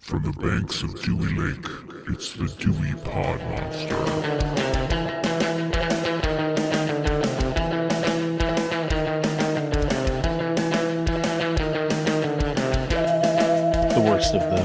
From the banks of Dewey Lake, it's the Dewey Pod Monster. The worst of the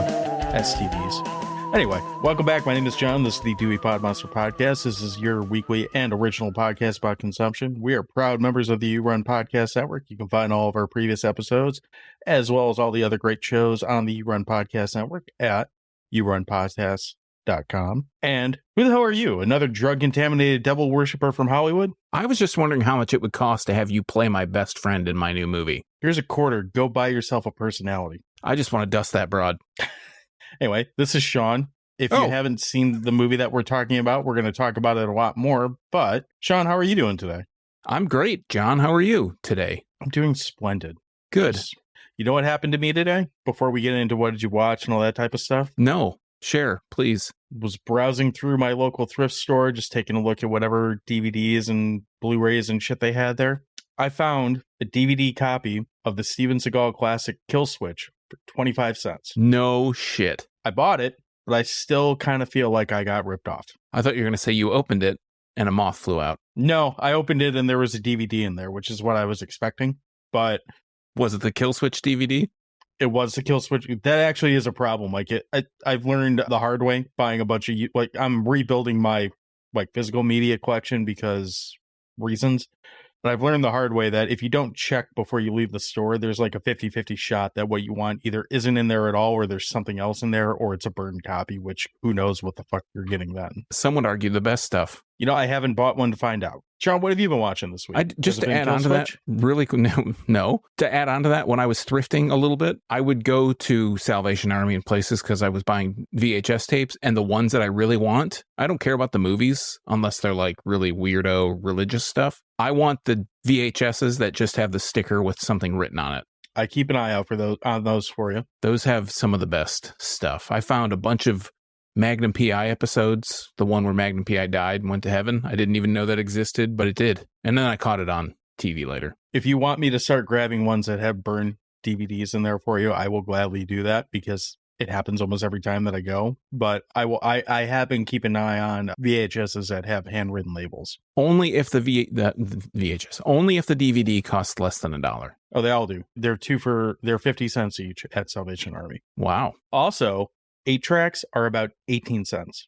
STDs. Anyway, welcome back. My name is John. This is the Dewey Pod Monster Podcast. This is your weekly and original podcast about consumption. We are proud members of the You Run Podcast Network. You can find all of our previous episodes, as well as all the other great shows on the You Run Podcast Network at yourunpodcast.com. And who the hell are you? Another drug-contaminated devil worshiper from Hollywood? I was just wondering how much it would cost to have you play my best friend in my new movie. Here's a quarter. Go buy yourself a personality. I just want to dust that broad. Anyway, this is Sean. If you haven't seen the movie that we're talking about, we're going to talk about it a lot more. But, Sean, how are you doing today? I'm great. John, how are you today? I'm doing splendid. Good. You know what happened to me today? Before we get into what did you watch and all that type of stuff? No. Share, please. Was browsing through my local thrift store, just taking a look at whatever DVDs and Blu-rays and shit they had there. I found a DVD copy of the Steven Seagal classic Kill Switch for 25 cents. No shit. I bought it, but I still kind of feel like I got ripped off. I thought you were going to say you opened it and a moth flew out. No, I opened it and there was a DVD in there, which is what I was expecting. But was it the Kill Switch DVD? It was the Kill Switch. That actually is a problem. Like I've learned the hard way buying a bunch of I'm rebuilding my physical media collection because reasons. But I've learned the hard way that if you don't check before you leave the store, there's like a 50-50 shot that what you want either isn't in there at all, or there's something else in there, or it's a burned copy, which who knows what the fuck you're getting then. Some would argue the best stuff. You know, I haven't bought one to find out. John, what have you been watching this week? Just to add on to that, really, no. To add on to that, when I was thrifting a little bit, I would go to Salvation Army and places because I was buying VHS tapes, and the ones that I really want, I don't care about the movies unless they're like really weirdo religious stuff. I want the VHSs that just have the sticker with something written on it. I keep an eye out for those for you. Those have some of the best stuff. I found a bunch of Magnum PI episodes, the one where Magnum PI died and went to heaven. I didn't even know that existed, but it did. And then I caught it on TV later. If you want me to start grabbing ones that have burned DVDs in there for you, I will gladly do that because it happens almost every time that I go. But I have been keeping an eye on VHSs that have handwritten labels. Only if the VHS, only if the DVD costs less than $1. Oh, they all do. They're 50 cents each at Salvation Army. Wow. Also, 8-tracks are about 18 cents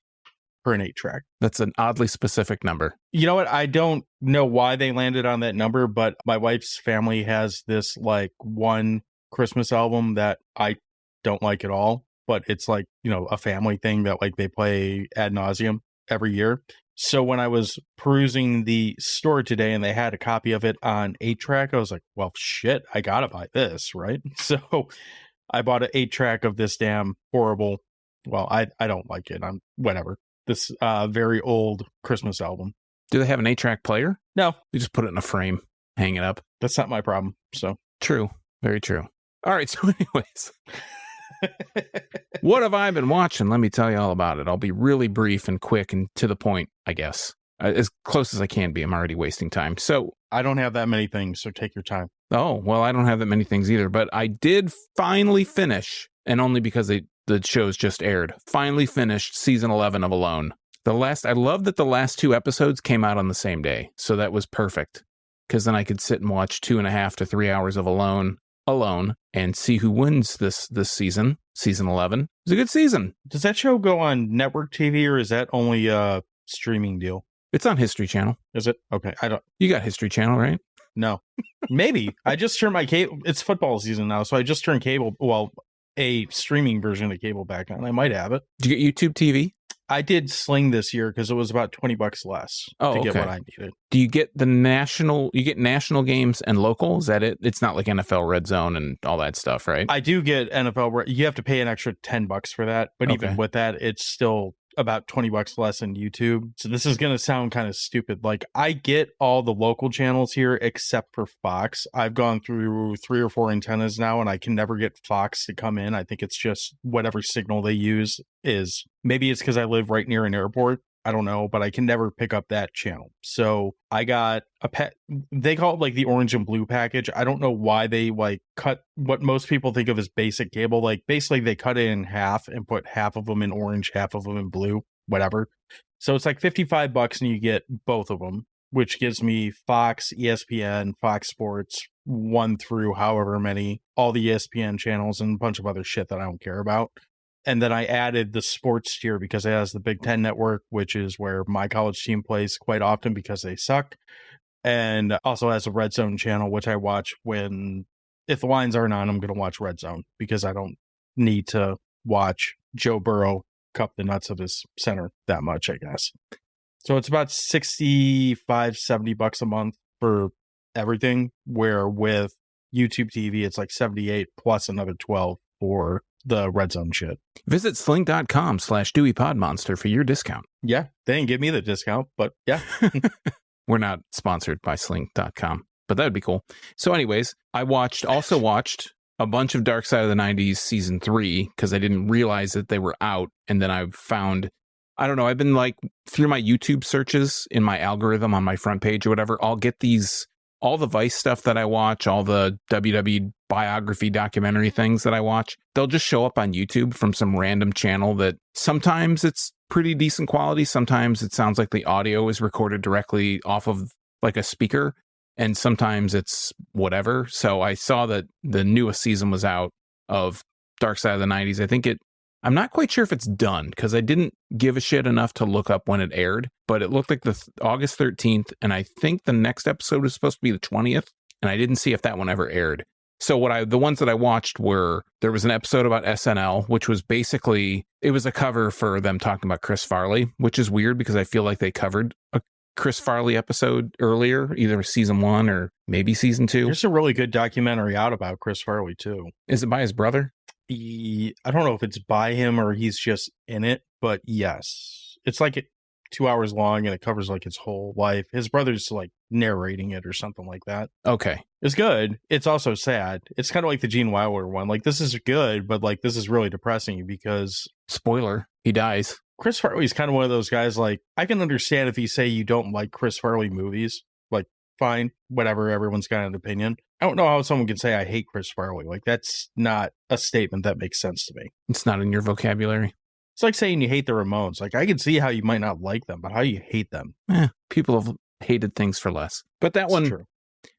for an 8-track. That's an oddly specific number. You know what? I don't know why they landed on that number, but my wife's family has this one Christmas album that I don't like at all, but it's a family thing that they play ad nauseum every year. So when I was perusing the store today and they had a copy of it on 8-track, I was like, well, shit, I gotta buy this, right? So I bought an 8-track of this damn horrible, well, I don't like it. I'm whatever. This very old Christmas album. Do they have an 8-track player? No. You just put it in a frame, hang it up. That's not my problem. So true. Very true. All right. So anyways, what have I been watching? Let me tell you all about it. I'll be really brief and quick and to the point, I guess. As close as I can be. I'm already wasting time. So I don't have that many things, so take your time. Oh, well, I don't have that many things either, but I did finally finish, and only because the show's just aired, finally finished season 11 of Alone. I love that the last 2 episodes came out on the same day, so that was perfect, because then I could sit and watch 2.5 to 3 hours of Alone, and see who wins this season 11. It was a good season. Does that show go on network TV, or is that only a streaming deal? It's on History Channel. Is it? Okay, I don't... You got History Channel, right? No. Maybe. I just turned my cable... It's football season now, so I just turned cable... Well, a streaming version of cable back on. I might have it. Did you get YouTube TV? I did Sling this year because it was about $20 less to get what I needed. Do you get national games and local? Is that it? It's not like NFL Red Zone and all that stuff, right? I do get NFL. You have to pay an extra $10 for that. But even with that, it's still about $20 less in YouTube. So this is going to sound kind of stupid. I get all the local channels here except for Fox. I've gone through 3 or 4 antennas now and I can never get Fox to come in. I think it's just whatever signal they use is, maybe it's because I live right near an airport I don't know, but I can never pick up that channel. So I got a pet. They call it like the orange and blue package. I don't know why they like cut what most people think of as basic cable. Like basically they cut it in half and put half of them in orange, half of them in blue, whatever. So it's like $55 and you get both of them, which gives me Fox, ESPN, Fox Sports, 1 through however many, all the ESPN channels and a bunch of other shit that I don't care about. And then I added the sports tier because it has the Big Ten Network, which is where my college team plays quite often because they suck. And also has a Red Zone channel, which I watch when, if the lines aren't on, I'm going to watch Red Zone because I don't need to watch Joe Burrow cup the nuts of his center that much, I guess. So it's about $65-$70 a month for everything, where with YouTube TV, it's like 78 plus another 12 for the Red Zone shit. Visit sling.com/DeweyPodMonster for your discount. Yeah, they didn't give me the discount, but yeah. We're not sponsored by sling.com, but that would be cool. So anyways, I also watched a bunch of Dark Side of the 90s season 3 because I didn't realize that they were out. And then I found, I don't know, I've been like through my YouTube searches in my algorithm on my front page or whatever, I'll get all the Vice stuff that I watch, all the WW biography documentary things that I watch, they'll just show up on YouTube from some random channel that sometimes it's pretty decent quality. Sometimes it sounds like the audio is recorded directly off of like a speaker, and sometimes it's whatever. So I saw that the newest season was out of Dark Side of the 90s. I'm not quite sure if it's done because I didn't give a shit enough to look up when it aired, but it looked like the August 13th, and I think the next episode was supposed to be the 20th, and I didn't see if that one ever aired. So the ones that I watched were, there was an episode about SNL, which was basically, it was a cover for them talking about Chris Farley, which is weird because I feel like they covered a Chris Farley episode earlier, either season 1 or maybe season 2. There's a really good documentary out about Chris Farley too. Is it by his brother? I don't know if it's by him or he's just in it, but yes, it's like 2 hours long and it covers like his whole life. His brother's like narrating it or something like that. Okay. It's good. It's also sad. It's kind of like the Gene Wilder one. Like, this is good, but like this is really depressing because, spoiler, he dies. Chris Farley's kind of one of those guys, like, I can understand if you say you don't like Chris Farley movies, like, fine, whatever, everyone's got an opinion. I don't know how someone can say I hate Chris Farley. Like, that's not a statement that makes sense to me. It's not in your vocabulary. It's like saying you hate the Ramones. Like, I can see how you might not like them, but how you hate them. People have hated things for less. But that one, true.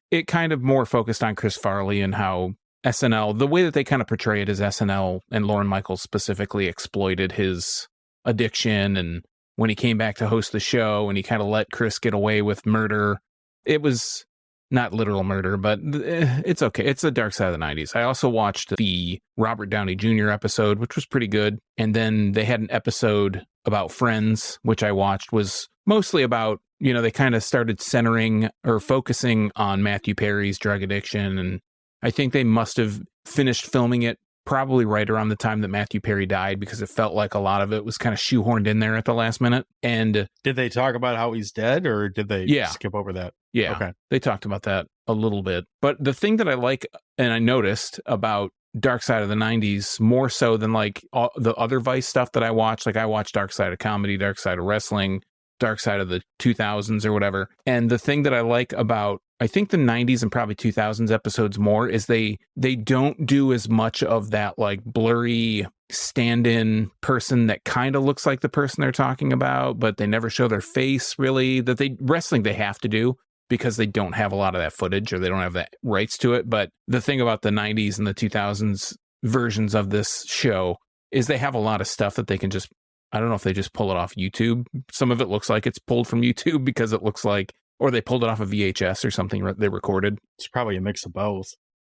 It kind of more focused on Chris Farley and how SNL, the way that they kind of portray it is SNL and Lorne Michaels specifically exploited his addiction, and when he came back to host the show and he kind of let Chris get away with murder. It was not literal murder, but it's okay. It's the Dark Side of the 90s. I also watched the Robert Downey Jr. episode, which was pretty good. And then they had an episode about Friends, which I watched, was mostly about, they kind of started centering or focusing on Matthew Perry's drug addiction. And I think they must have finished filming it probably right around the time that Matthew Perry died, because it felt like a lot of it was kind of shoehorned in there at the last minute. And did they talk about how he's dead, or did they skip over that? Yeah, okay. They talked about that a little bit. But the thing that I like, and I noticed about Dark Side of the 90s, more so than like all the other Vice stuff that I watched, like I watched Dark Side of Comedy, Dark Side of Wrestling, Dark Side of the 2000s or whatever. And the thing that I like about, I think, the 90s and probably 2000s episodes more is they don't do as much of that like blurry stand-in person that kind of looks like the person they're talking about, but they never show their face really. Wrestling they have to do because they don't have a lot of that footage, or they don't have that rights to it. But the thing about the 90s and the 2000s versions of this show is they have a lot of stuff that they can just, I don't know if they just pull it off YouTube. Some of it looks like it's pulled from YouTube because it looks like, or they pulled it off of VHS or something they recorded. It's probably a mix of both.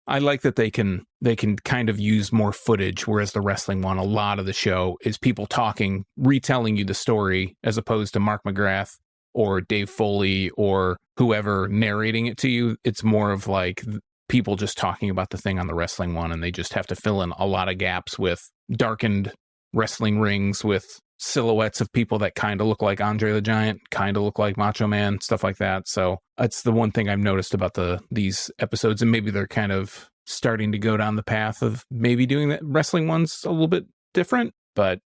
I like that they can kind of use more footage, whereas the wrestling one, a lot of the show is people talking, retelling you the story, as opposed to Mark McGrath or Dave Foley or whoever narrating it to you. It's more of like people just talking about the thing on the wrestling one, and they just have to fill in a lot of gaps with darkened wrestling rings with silhouettes of people that kind of look like Andre the Giant, kind of look like Macho Man, stuff like that. So that's the one thing I've noticed about these episodes, and maybe they're kind of starting to go down the path of maybe doing the wrestling ones a little bit different, but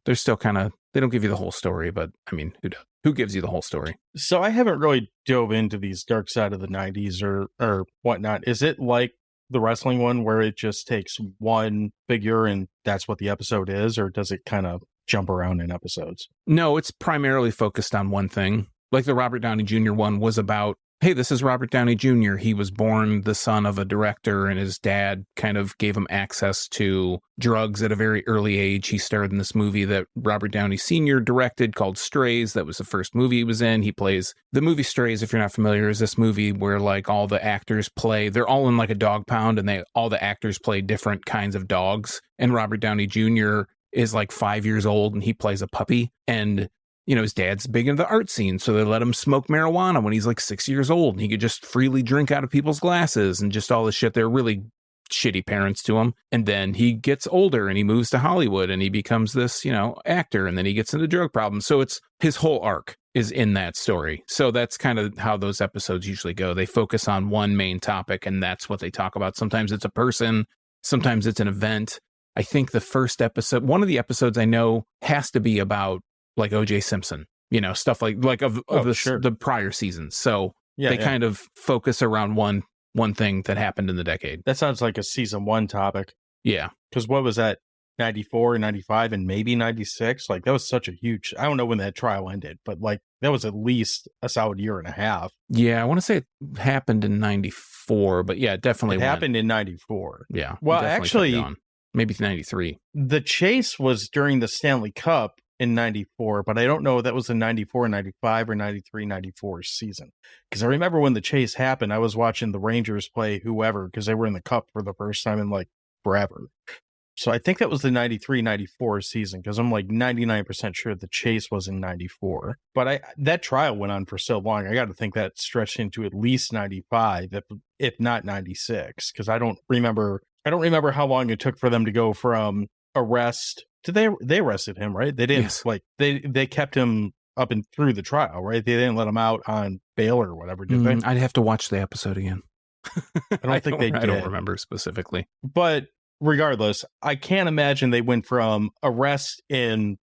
they're still kind of They don't give you the whole story, but I mean, who does? Who gives you the whole story? So I haven't really dove into these dark side of the 90s or whatnot. Is it like the wrestling one where it just takes one figure and that's what the episode is, or does it kind of jump around in episodes? No, it's primarily focused on one thing. Like the Robert Downey Jr. one was about, hey, this is Robert Downey Jr. He was born the son of a director, and his dad kind of gave him access to drugs at a very early age. He starred in this movie that Robert Downey Sr. directed called Strays. That was the first movie he was in. He plays the movie Strays, if you're not familiar, is this movie where like all the actors play, they're all in like a dog pound, and all the actors play different kinds of dogs. And Robert Downey Jr. is like 5 years old, and he plays a puppy. And you know, his dad's big into the art scene, so they let him smoke marijuana when he's like 6 years old, and he could just freely drink out of people's glasses and just all this shit. They're really shitty parents to him. And then he gets older and he moves to Hollywood and he becomes this, you know, actor, and then he gets into drug problems. So it's his whole arc is in that story. So that's kind of how those episodes usually go. They focus on one main topic, and that's what they talk about. Sometimes it's a person, sometimes it's an event. I think the first episode, one of the episodes I know has to be about like O.J. Simpson, you know, stuff like the prior seasons. So they kind of focus around one thing that happened in the decade. That sounds like a season 1 topic. Yeah. Because what was that, 94, 95, and maybe 96? Like, that was such a huge, I don't know when that trial ended, but like, that was at least a solid year and a half. Yeah, I want to say it happened in 94, but yeah, it definitely happened in 94. Yeah. Well, actually, maybe 93. The chase was during the Stanley Cup in 94, but I don't know if that was the 94, 95, or 93, 94 season. Because I remember when the chase happened, I was watching the Rangers play whoever, because they were in the Cup for the first time in like forever. So I think that was the 93, 94 season, because I'm like 99% sure the chase was in 94. But that trial went on for so long, I got to think that stretched into at least 95, if not 96, because I don't remember how long it took for them to go from arrest. They arrested him, right? They didn't. Yes. Like they kept him up and through the trial, right? They didn't let him out on bail or whatever, did they? I'd have to watch the episode again. I don't think they did. I don't remember specifically. But regardless, I can't imagine they went from arrest in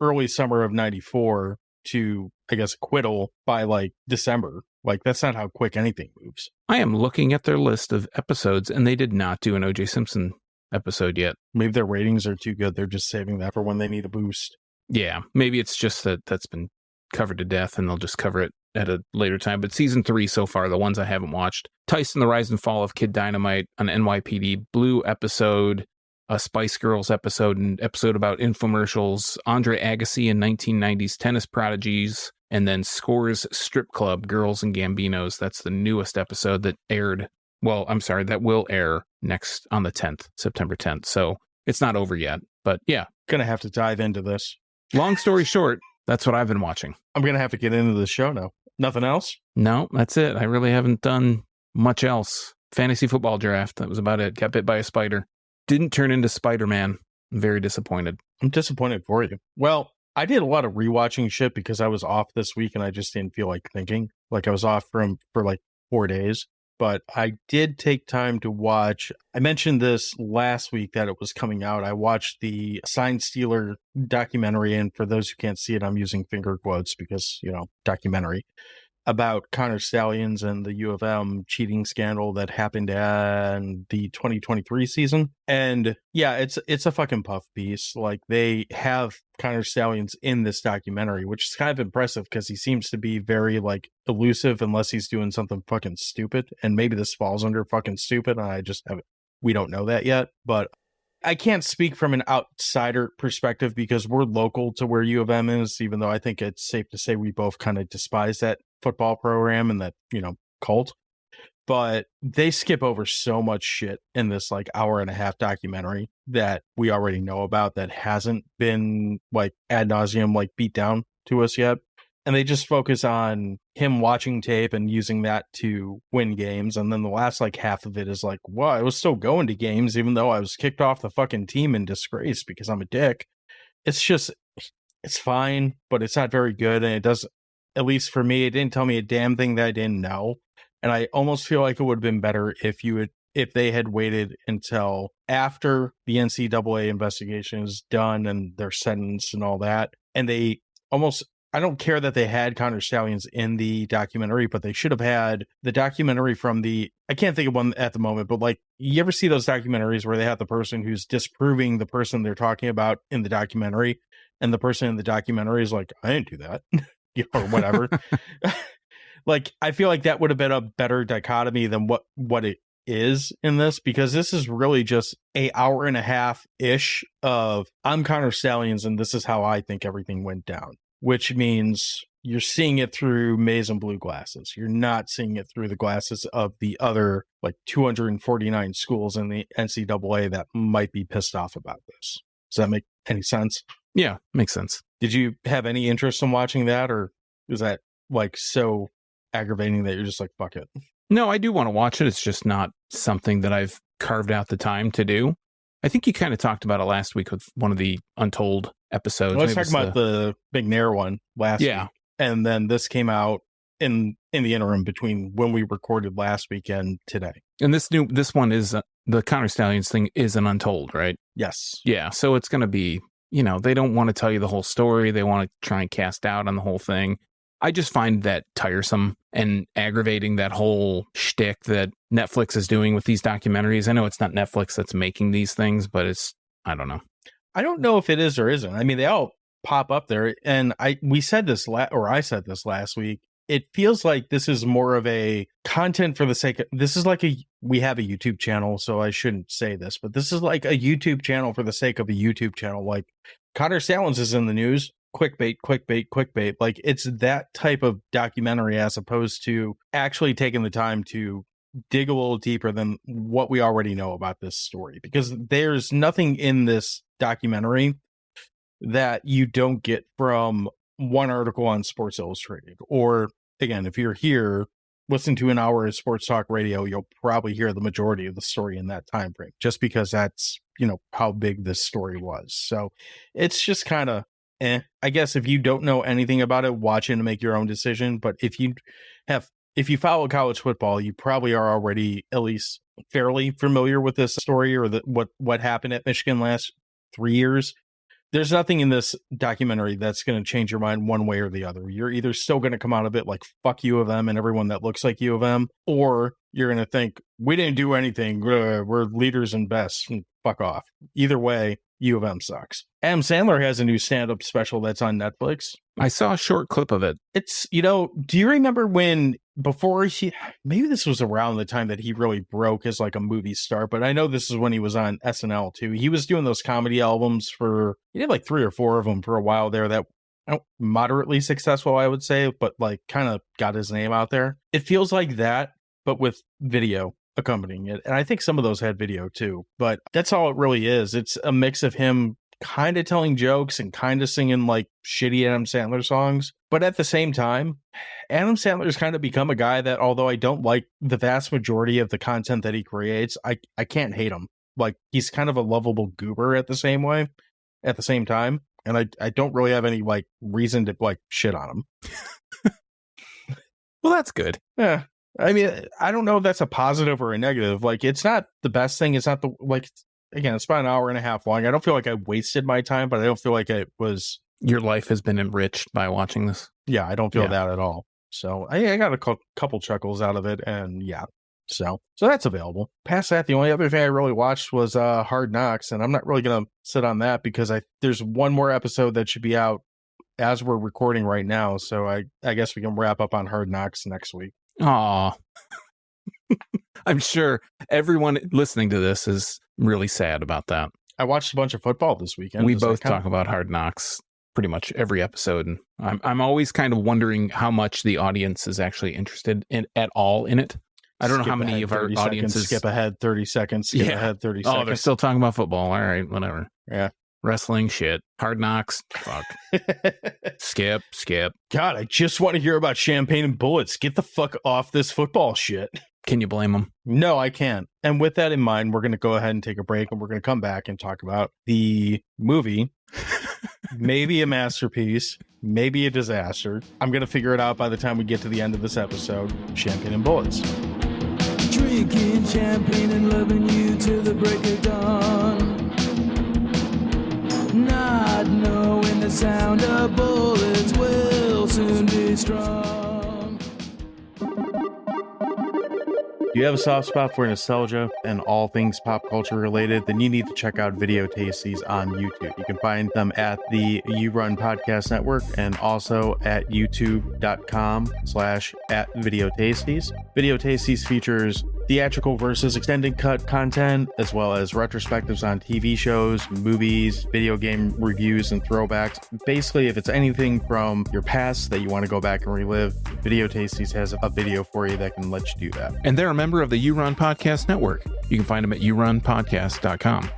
early summer of 94 to, I guess, acquittal by like December. Like, that's not how quick anything moves. I am looking at their list of episodes, and they did not do an O.J. Simpson episode yet. Maybe their ratings are too good. They're just saving that for when they need a boost. Yeah, maybe it's just that's been covered to death and they'll just cover it at a later time. But season 3 so far, the ones I haven't watched: Tyson, the Rise and Fall of Kid Dynamite, an NYPD Blue episode, a Spice Girls episode, an episode about infomercials, Andre Agassi and 1990s tennis prodigies, and then Scores Strip Club, Girls and Gambinos. That's the newest episode that aired. Well, I'm sorry, that will air next on the 10th, September 10th. So it's not over yet, but yeah. Gonna have to dive into this. Long story short, that's what I've been watching. I'm gonna have to get into the show now. Nothing else? No, that's it. I really haven't done much else. Fantasy football draft, that was about it. Got bit by a spider. Didn't turn into Spider-Man. I'm very disappointed. I'm disappointed for you. Well, I did a lot of rewatching shit because I was off this week and I just didn't feel like thinking. Like, I was off for like 4 days. But I did take time to watch. I mentioned this last week that it was coming out. I watched the Sign Stealer documentary. And for those who can't see it, I'm using finger quotes because, you know, documentary about Connor Stallions and the U of M cheating scandal that happened in the 2023 season. And yeah, it's a fucking puff piece. Like, they have Connor Stallions in this documentary, which is kind of impressive because he seems to be very like elusive unless he's doing something fucking stupid. And maybe this falls under fucking stupid. And we don't know that yet, but I can't speak from an outsider perspective because we're local to where U of M is, even though I think it's safe to say we both kind of despise that football program and that, you know, cult. But they skip over so much shit in this like hour and a half documentary that we already know about that hasn't been like ad nauseum like beat down to us yet. And they just focus on him watching tape and using that to win games. And then the last like half of it is like, well, I was still going to games even though I was kicked off the fucking team in disgrace because I'm a dick. It's fine, but it's not very good. And it does, at least for me, it didn't tell me a damn thing that I didn't know. And I almost feel like it would have been better if you had if they had waited until after the NCAA investigation is done and they're sentenced and all that. And they almost, I don't care that they had Connor Stallions in the documentary, but they should have had the documentary from I can't think of one at the moment, but like, you ever see those documentaries where they have the person who's disproving the person they're talking about in the documentary, and the person in the documentary is like, I didn't do that, or whatever. Like, I feel like that would have been a better dichotomy than what it is in this, because this is really just a hour and a half ish of I'm Connor Stallions and this is how I think everything went down, which means you're seeing it through maize and blue glasses. You're not seeing it through the glasses of the other like 249 schools in the NCAA that might be pissed off about this. Does that make any sense? Yeah, makes sense. Did you have any interest in watching that, or is that like so aggravating that you're just like, fuck it? No, I do want to watch it. It's just not something that I've carved out the time to do. I think you kind of talked about it last week with one of the Untold episodes. Let's talk about the Big Nair one last week. And then this came out in the interim between when we recorded last week and today. And this one is the Connor Stallions thing is an Untold, right? Yes. Yeah. So it's going to be, they don't want to tell you the whole story. They want to try and cast doubt on the whole thing. I just find that tiresome and aggravating, that whole shtick that Netflix is doing with these documentaries. I know it's not Netflix that's making these things, but I don't know. I don't know if it is or isn't. I mean, they all pop up there. And I said this last week. It feels like this is more of a content for the sake of, this is like we have a YouTube channel, so I shouldn't say this, but this is like a YouTube channel for the sake of a YouTube channel. Like Connor Stallions is in the news. Clickbait. Like, it's that type of documentary as opposed to actually taking the time to dig a little deeper than what we already know about this story, because there's nothing in this documentary that you don't get from one article on Sports Illustrated. Or again, if you're here, listen to an hour of sports talk radio, you'll probably hear the majority of the story in that time frame, just because that's, how big this story was. So it's just kind of, I guess if you don't know anything about it, watch it and make your own decision. But if you follow college football, you probably are already at least fairly familiar with this story or what happened at Michigan last 3 years. There's nothing in this documentary that's going to change your mind one way or the other. You're either still going to come out of it like, fuck U of M and everyone that looks like U of M, or you're going to think, we didn't do anything. We're leaders and best, and fuck off. Either way, U of M sucks. Adam Sandler has a new stand-up special that's on Netflix. I saw a short clip of it. It's, do you remember when, maybe this was around the time that he really broke as like a movie star, but I know this is when he was on SNL too. He was doing those comedy albums he did like 3 or 4 of them for a while there that moderately successful, I would say, but like kind of got his name out there. It feels like that, but with video accompanying it. And I think some of those had video too, but that's all it really is. It's a mix of him kind of telling jokes and kind of singing like shitty Adam Sandler songs. But at the same time, Adam Sandler's kind of become a guy that, although I don't like the vast majority of the content that he creates, I can't hate him. Like, he's kind of a lovable goober at the same time. And I don't really have any like reason to like shit on him. Well, that's good. Yeah. I mean, I don't know if that's a positive or a negative. Like, it's not the best thing. It's not again, it's about an hour and a half long. I don't feel like I wasted my time, but I don't feel like it was. Your life has been enriched by watching this. Yeah, I don't feel that at all. So I got a couple chuckles out of it, and yeah. So that's available. Past that, the only other thing I really watched was Hard Knocks, and I'm not really going to sit on that because there's one more episode that should be out as we're recording right now. So I guess we can wrap up on Hard Knocks next week. Aw. I'm sure everyone listening to this is really sad about that. I watched a bunch of football this weekend. We both talk about Hard Knocks pretty much every episode, and I'm always kind of wondering how much the audience is actually interested in at all in it. I don't know how many of our audiences skip ahead 30 seconds. Skip ahead 30 seconds. Oh, they're still talking about football. All right, whatever. Yeah. Wrestling, shit. Hard Knocks, fuck. Skip. God, I just want to hear about champagne and bullets. Get the fuck off this football shit. Can you blame them? No, I can't. And with that in mind, we're going to go ahead and take a break, and we're going to come back and talk about the movie. Maybe a masterpiece, maybe a disaster. I'm going to figure it out by the time we get to the end of this episode. Champagne and Bullets. Dream drinking champagne and loving you till the break of dawn. Not knowing the sound of bullets will soon be strong. Do you have a soft spot for nostalgia and all things pop culture related? Then you need to check out Video Tasties on YouTube. You can find them at the You Run Podcast Network and also at youtube.com/@videotasties. Video Tasties features theatrical versus extended cut content, as well as retrospectives on TV shows, movies, video game reviews, and throwbacks. Basically, if it's anything from your past that you want to go back and relive, Video Tasties has a video for you that can let you do that. And they're a member of the You Run Podcast Network. You can find them at yourunpodcast.com.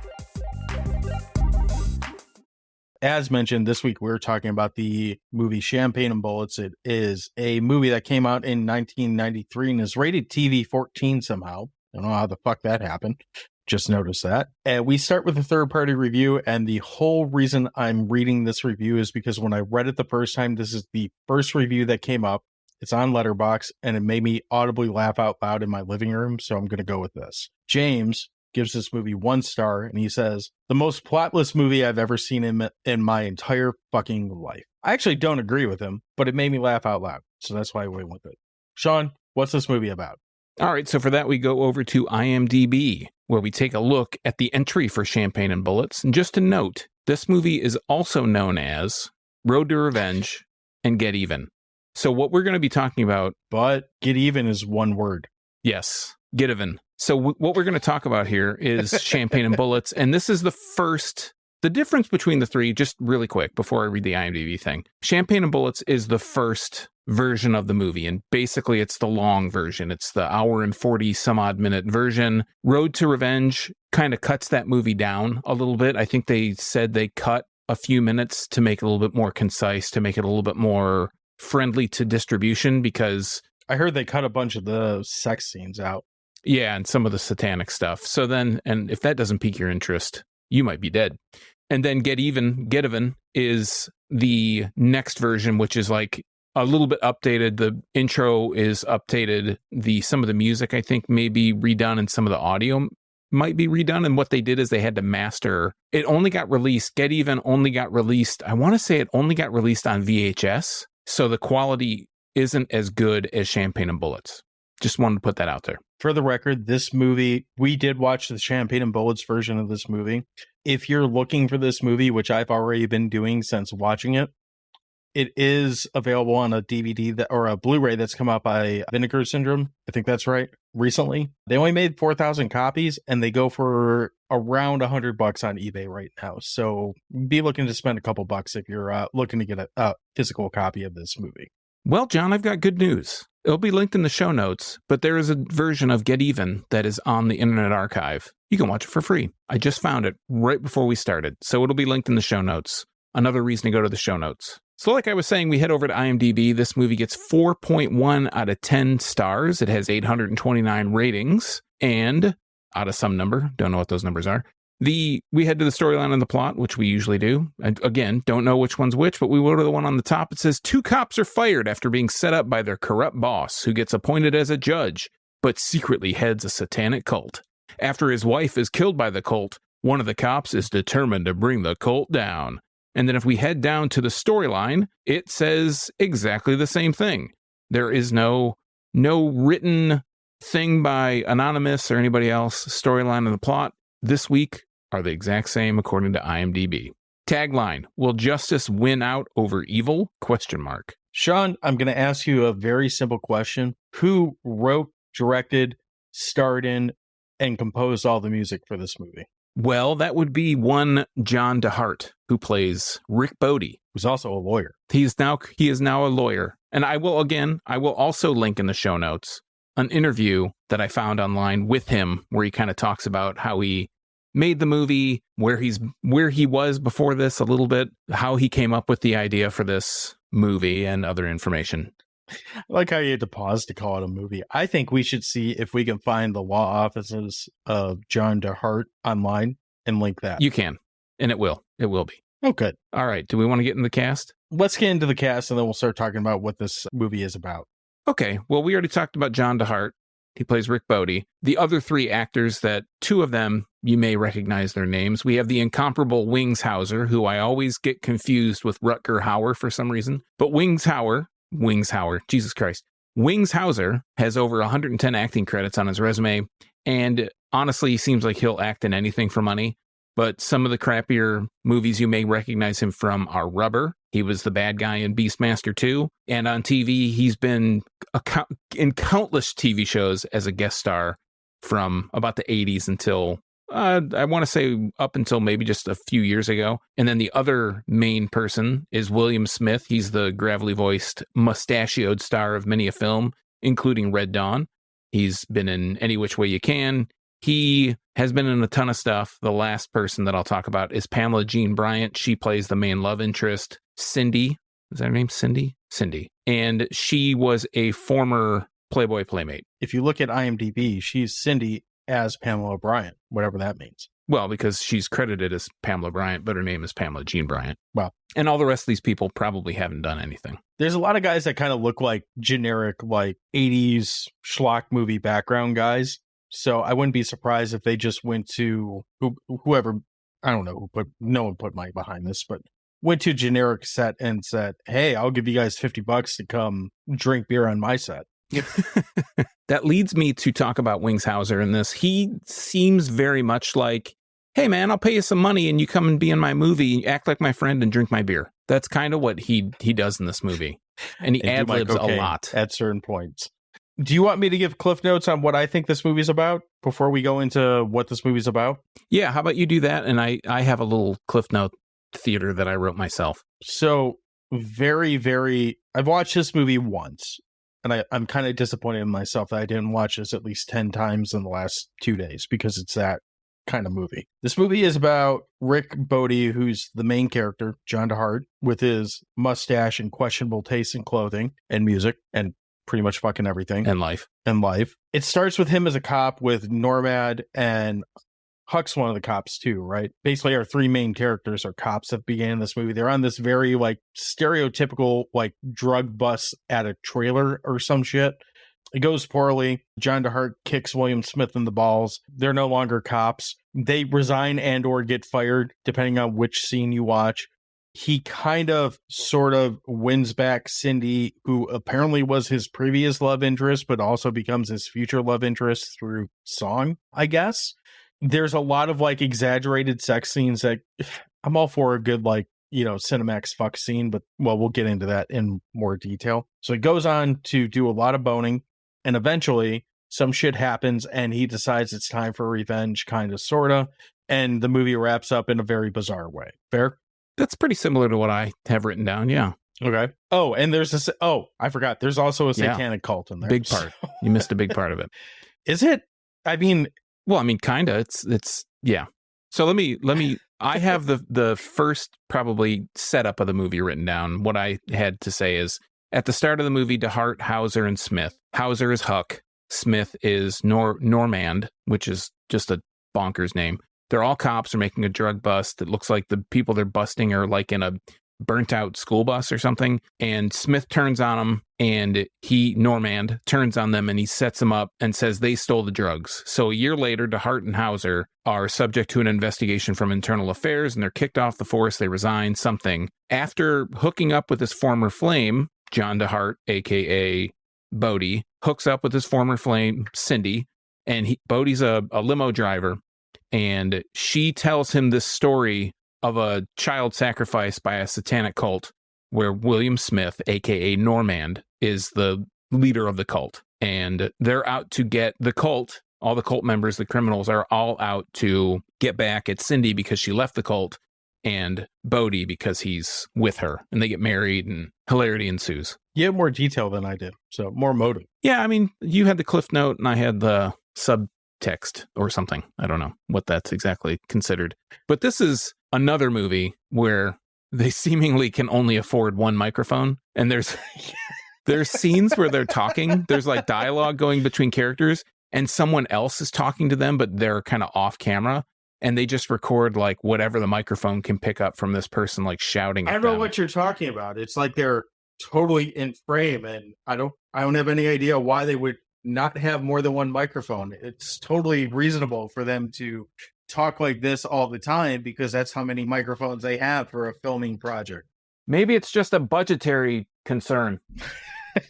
As mentioned, this week we're talking about the movie Champagne and Bullets. It is a movie that came out in 1993 and is rated TV-14 somehow. Don't know how the fuck that happened. Just noticed that. And we start with a third-party review, and the whole reason I'm reading this review is because when I read it the first time, this is the first review that came up. It's on Letterboxd, and it made me audibly laugh out loud in my living room, so I'm going to go with this. James gives this movie 1 star, and he says, the most plotless movie I've ever seen in my entire fucking life. I actually don't agree with him, but it made me laugh out loud, so that's why I went with it. Sean, what's this movie about? All right, so for that, we go over to IMDb, where we take a look at the entry for Champagne and Bullets. And just to note, this movie is also known as Road to Revenge and Get Even. So what we're going to be talking about... But Get Even is one word. Yes, Get Even. So what we're going to talk about here is Champagne and Bullets, and this is the first... The difference between the three, just really quick, before I read the IMDb thing. Champagne and Bullets is the first version of the movie, and basically it's the long version. It's the hour and 40 some odd minute version. Road to Revenge kind of cuts that movie down a little bit. I think they said they cut a few minutes to make it a little bit more concise, to make it a little bit more friendly to distribution, because... I heard they cut a bunch of the sex scenes out. Yeah, and some of the satanic stuff. So then, and if that doesn't pique your interest, you might be dead. And then Get Even is the next version, which is like a little bit updated. The intro is updated. Some of the music, I think, may be redone, and some of the audio might be redone. And what they did is they had to master. It only got released. Get Even only got released. I want to say it only got released on VHS. So the quality isn't as good as Champagne and Bullets. Just wanted to put that out there. For the record, this movie, we did watch the Champagne and Bullets version of this movie. If you're looking for this movie, which I've already been doing since watching it, it is available on a DVD or a Blu-ray that's come out by Vinegar Syndrome. I think that's right. Recently, they only made 4,000 copies, and they go for around $100 on eBay right now. So be looking to spend a couple bucks if you're looking to get a physical copy of this movie. Well, John, I've got good news. It'll be linked in the show notes, but there is a version of Get Even that is on the Internet Archive. You can watch it for free. I just found it right before we started, so it'll be linked in the show notes. Another reason to go to the show notes. So like I was saying, we head over to IMDb. This movie gets 4.1 out of 10 stars. It has 829 ratings, and out of some number, don't know what those numbers are. We head to the storyline and the plot, which we usually do. Again, don't know which one's which, but we go to the one on the top. It says 2 cops are fired after being set up by their corrupt boss, who gets appointed as a judge, but secretly heads a satanic cult. After his wife is killed by the cult, one of the cops is determined to bring the cult down. And then if we head down to the storyline, it says exactly the same thing. There is no written thing by Anonymous or anybody else. Storyline and the plot this week are the exact same according to IMDb. Tagline, will justice win out over evil? ? Sean, I'm going to ask you a very simple question. Who wrote, directed, starred in, and composed all the music for this movie? Well, that would be one John DeHart, who plays Rick Bodie. Who's also a lawyer. He is now a lawyer. And I will also link in the show notes an interview that I found online with him where he kind of talks about how he made the movie, where he was before this a little bit, how he came up with the idea for this movie, and other information. I like how you had to pause to call it a movie. I think we should see if we can find the law offices of John DeHart online and link that. You can, and it will be. Oh, good. All right. Do we want to get in the cast? Let's get into the cast, and then we'll start talking about what this movie is about. Okay. Well, we already talked about John DeHart. He plays Rick Bodie. The other three actors, that two of them, you may recognize their names. We have the incomparable Wings Hauser, who I always get confused with Rutger Hauer for some reason. But Wings Hauser, Jesus Christ. Wings Hauser has over 110 acting credits on his resume, and honestly, he seems like he'll act in anything for money. But some of the crappier movies you may recognize him from are Rubber. He was the bad guy in Beastmaster 2. And on TV, he's been in countless TV shows as a guest star from about the 80s until, I want to say up until maybe just a few years ago. And then the other main person is William Smith. He's the gravelly-voiced, mustachioed star of many a film, including Red Dawn. He's been in Any Which Way You Can. He has been in a ton of stuff. The last person that I'll talk about is Pamela Jean Bryant. She plays the main love interest, Cindy. Is that her name? Cindy? Cindy. And she was a former Playboy Playmate. If you look at IMDb, she's Cindy as Pamela Bryant, whatever that means. Well, because she's credited as Pamela Bryant, but her name is Pamela Jean Bryant. Wow. And all the rest of these people probably haven't done anything. There's a lot of guys that kind of look like generic, like 80s schlock movie background guys. So I wouldn't be surprised if they just went to whoever, I don't know, no one put money behind this, but went to a generic set and said, hey, I'll give you guys $50 to come drink beer on my set. That leads me to talk about Wings Hauser in this. He seems very much like, hey man, I'll pay you some money and you come and be in my movie, act like my friend and drink my beer. That's kind of what he does in this movie. And he ad-libs a lot. At certain points. Do you want me to give cliff notes on what I think this movie's about before we go into what this movie's about? Yeah, how about you do that? And I have a little cliff note theater that I wrote myself. So I've watched this movie once, and I'm kind of disappointed in myself that I didn't watch this at least 10 times in the last 2 days, because it's that kind of movie. This movie is about Rick Bodie, who's the main character, John DeHart, with his mustache and questionable taste in clothing and music and pretty much fucking everything. And life. It starts with him as a cop with Normad, and Huck's one of the cops too, right? Basically, our three main characters are cops that began in this movie. They're on this very like stereotypical like drug bus at a trailer or some shit. It goes poorly. John DeHart kicks William Smith in the balls. They're no longer cops. They resign and or get fired, depending on which scene you watch. He kind of sort of wins back Cindy, who apparently was his previous love interest, but also becomes his future love interest through song, I guess. There's a lot of like exaggerated sex scenes that I'm all for a good, like, you know, Cinemax fuck scene, but well, we'll get into that in more detail. So he goes on to do a lot of boning, and eventually some shit happens and he decides it's time for revenge, kind of, sort of. And the movie wraps up in a very bizarre way. Fair? That's pretty similar to what I have written down, yeah. Okay. Oh, and there's this. Oh, I forgot. There's also a satanic cult in there. Big part. You missed a big part of it. Is it? I mean, well, I mean, kind of. It's yeah. So let me. I have the first probably setup of the movie written down. What I had to say is at the start of the movie, DeHart, Hauser, and Smith. Hauser is Huck. Smith is Normand, which is just a bonkers name. They're all cops are making a drug bust. It looks like the people they're busting are like in a burnt out school bus or something. And Smith turns on them, and Normand turns on them, and he sets them up and says they stole the drugs. So a year later, DeHart and Hauser are subject to an investigation from Internal Affairs, and they're kicked off the force. They resign, something. After hooking up with his former flame, John DeHart, a.k.a. Bodie, hooks up with his former flame, Cindy, and Bodie's a limo driver. And she tells him this story of a child sacrifice by a satanic cult where William Smith, a.k.a. Normand, is the leader of the cult. And they're out to get the cult. All the cult members, the criminals, are all out to get back at Cindy because she left the cult, and Bodie because he's with her. And they get married and hilarity ensues. You have more detail than I did, so more motive. Yeah, I mean, you had the cliff note and I had the subtext or something. I don't know what that's exactly considered. But this is another movie where they seemingly can only afford one microphone. And there's scenes where they're talking. There's like dialogue going between characters and someone else is talking to them, but they're kind of off camera. And they just record like whatever the microphone can pick up from this person, like shouting at them. I don't know what you're talking about. It's like they're totally in frame, and I don't have any idea why they would not have more than one microphone. It's totally reasonable for them to talk like this all the time because that's how many microphones they have for a filming project. Maybe it's just a budgetary concern.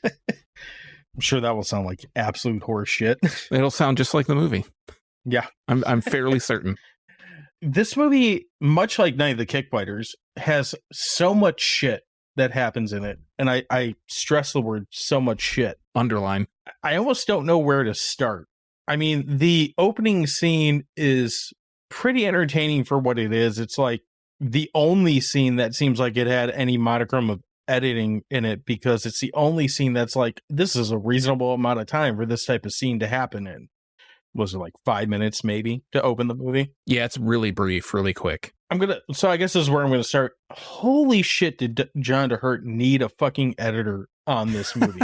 I'm sure that will sound like absolute horse shit. It'll sound just like the movie. Yeah. I'm fairly certain. This movie, much like Night of the Kickfighters, has so much shit that happens in it. And I stress the word so much shit. Underline. I almost don't know where to start. I mean, the opening scene is pretty entertaining for what it is. It's like the only scene that seems like it had any modicum of editing in it because it's the only scene that's like, this is a reasonable amount of time for this type of scene to happen in. Was it like 5 minutes maybe to open the movie? Yeah, it's really brief, really quick. So I guess this is where I'm going to start. Holy shit, did John DeHart need a fucking editor on this movie?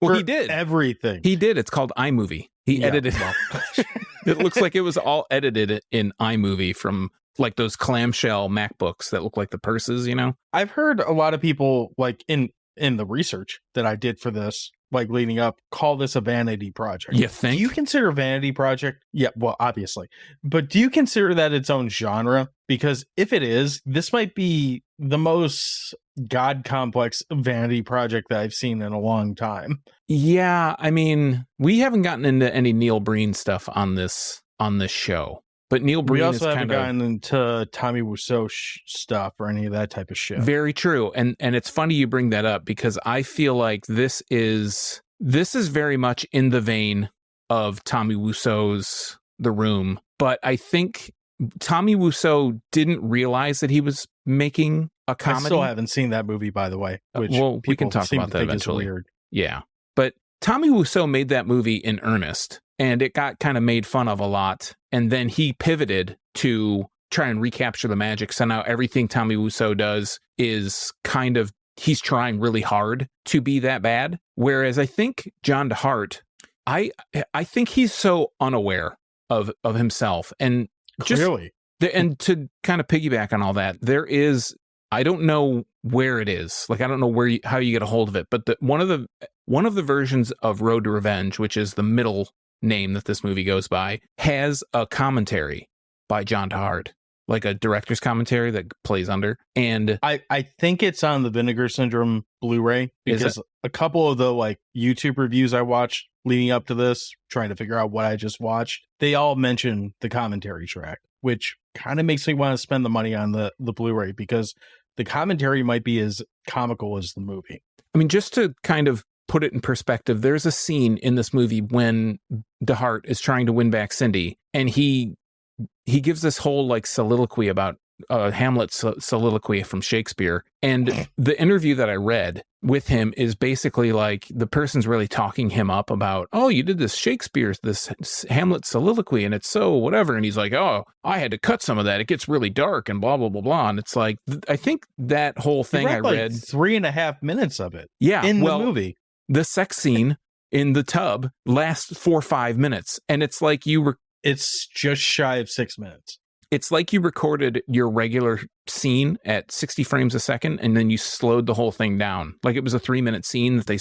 Well, he did. Everything. He did. It's called iMovie. He edited it. It looks like it was all edited in iMovie from like those clamshell MacBooks that look like the purses, you know? I've heard a lot of people like in the research that I did for this, like leading up, call this a vanity project. You think? Do you consider vanity project? Yeah, well, obviously. But do you consider that its own genre? Because if it is, this might be the most god complex vanity project that I've seen in a long time. Yeah, I mean, we haven't gotten into any Neil Breen stuff on this show. But Neil Breen we also is haven't gotten into Tommy Wiseau stuff or any of that type of shit. Very true. And it's funny you bring that up because I feel like this is very much in the vein of Tommy Wiseau's The Room. But I think Tommy Wiseau didn't realize that he was making a comedy. I still haven't seen that movie, by the way. Which we can talk about that eventually. Weird. Yeah. But Tommy Wiseau made that movie in earnest. And it got kind of made fun of a lot. And then he pivoted to try and recapture the magic. So now everything Tommy Wiseau does is kind of, he's trying really hard to be that bad. Whereas I think John DeHart, I think he's so unaware of himself. And clearly. And to kind of piggyback on all that, there is, I don't know where it is. Like, I don't know how you get a hold of it. But one of the versions of Road to Revenge, which is the middle name that this movie goes by, has a commentary by John DeHart, like a director's commentary that plays under. And I think it's on the Vinegar Syndrome Blu-ray because a couple of the like YouTube reviews I watched leading up to this, trying to figure out what I just watched, they all mention the commentary track, which kind of makes me want to spend the money on the Blu-ray because the commentary might be as comical as the movie. I mean, just to kind of put it in perspective, there's a scene in this movie when DeHart is trying to win back Cindy, and he gives this whole like soliloquy about Hamlet's soliloquy from Shakespeare. And the interview that I read with him is basically like the person's really talking him up about, oh, you did this Hamlet soliloquy and it's so whatever. And he's like, oh, I had to cut some of that. It gets really dark and blah, blah, blah, blah. And it's like, I think that whole thing I read 3.5 minutes of it. Yeah. In the movie. The sex scene in the tub lasts 4 or 5 minutes. And it's like it's just shy of 6 minutes. It's like you recorded your regular scene at 60 frames a second, and then you slowed the whole thing down. Like it was a 3-minute scene that they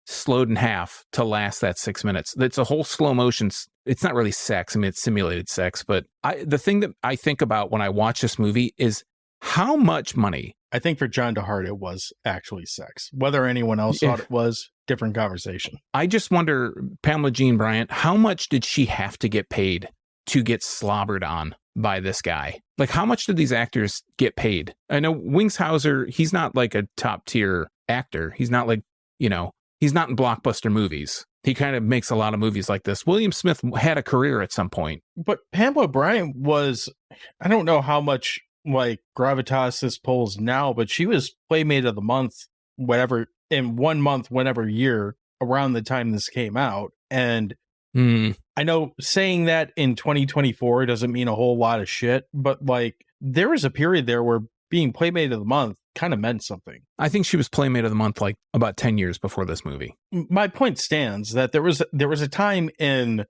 slowed in half to last that 6 minutes. It's a whole slow motion. It's not really sex. I mean, it's simulated sex. But the thing that I think about when I watch this movie is how much money. I think for John DeHart, it was actually sex. Whether anyone else thought it was, different conversation. I just wonder, Pamela Jean Bryant, how much did she have to get paid to get slobbered on by this guy? Like, how much did these actors get paid? I know Wings Hauser, he's not like a top tier actor. He's not like, he's not in blockbuster movies. He kind of makes a lot of movies like this. William Smith had a career at some point. But Pamela Bryant was, I don't know how much like gravitas this pulls now, but she was Playmate of the Month, whatever, in 1 month, whatever year around the time this came out. And I know saying that in 2024 doesn't mean a whole lot of shit, but like there was a period there where being Playmate of the Month kind of meant something. I think she was Playmate of the Month like about 10 years before this movie. My point stands that there was a time in,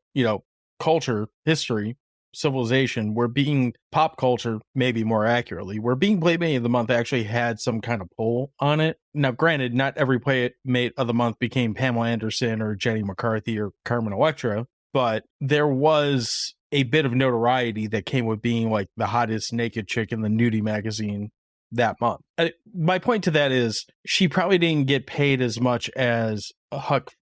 culture, history, Civilization, where being pop culture, maybe more accurately, where being Playmate of the Month actually had some kind of pull on it. Now, granted, not every Playmate of the Month became Pamela Anderson or Jenny McCarthy or Carmen Electra, but there was a bit of notoriety that came with being like the hottest naked chick in the nudie magazine that month. My point to that is she probably didn't get paid as much as Huck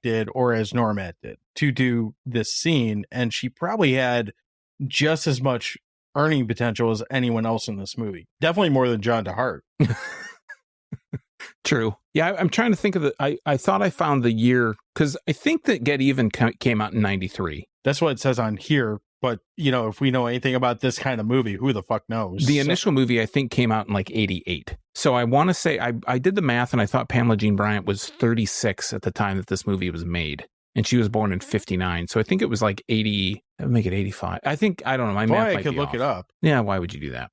did or as Normat did to do this scene, and she probably had just as much earning potential as anyone else in this movie. Definitely more than John DeHart. True. Yeah, I'm trying to think of I thought I found the year, because I think that Get Even came out in 93. That's what it says on here. But, you know, if we know anything about this kind of movie, who the fuck knows? The initial movie, I think, came out in like 88. So I want to say, I did the math, and I thought Pamela Jean Bryant was 36 at the time that this movie was made. And she was born in 59. So I think it was like 80, that would make it 85. I don't know. My math might I could be look off. it up. Yeah, why would you do that?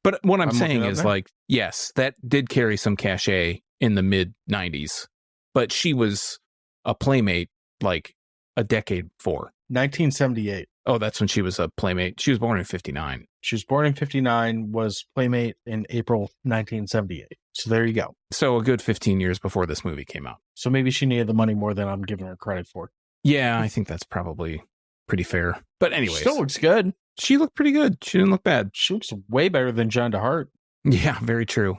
But what I'm saying is, like, yes, that did carry some cachet in the mid-90s. But she was a Playmate like a decade before. 1978. Oh, that's when she was a Playmate. She was born in 59. She was born in 59, was Playmate in April 1978. So there you go. So a good 15 years before this movie came out. So maybe she needed the money more than I'm giving her credit for. Yeah, I think that's probably pretty fair. But anyways. Still looks good. She looked pretty good. She didn't look bad. She looks way better than John DeHart. Yeah, very true.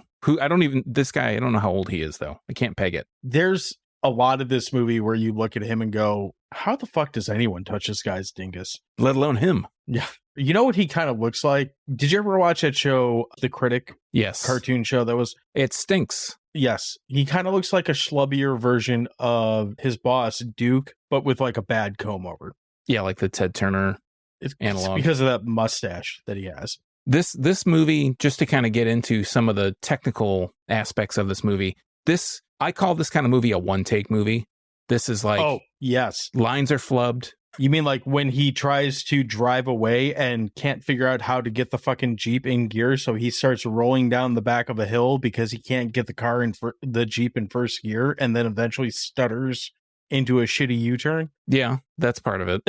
This guy, I don't know how old he is, though. I can't peg it. There's a lot of this movie where you look at him and go, how the fuck does anyone touch this guy's dingus? Let alone him. Yeah. You know what he kind of looks like? Did you ever watch that show, The Critic? Yes. Cartoon show that was... It stinks. Yes. He kind of looks like a schlubbier version of his boss, Duke, but with like a bad comb over. Yeah, like the Ted Turner analog. It's because of that mustache that he has. This movie, just to kind of get into some of the technical aspects of this movie, I call this kind of movie a one-take movie. This is like... Oh, yes. Lines are flubbed. You mean like when he tries to drive away and can't figure out how to get the fucking Jeep in gear, so he starts rolling down the back of a hill because he can't get the Jeep in first gear, and then eventually stutters into a shitty U-turn? Yeah, that's part of it.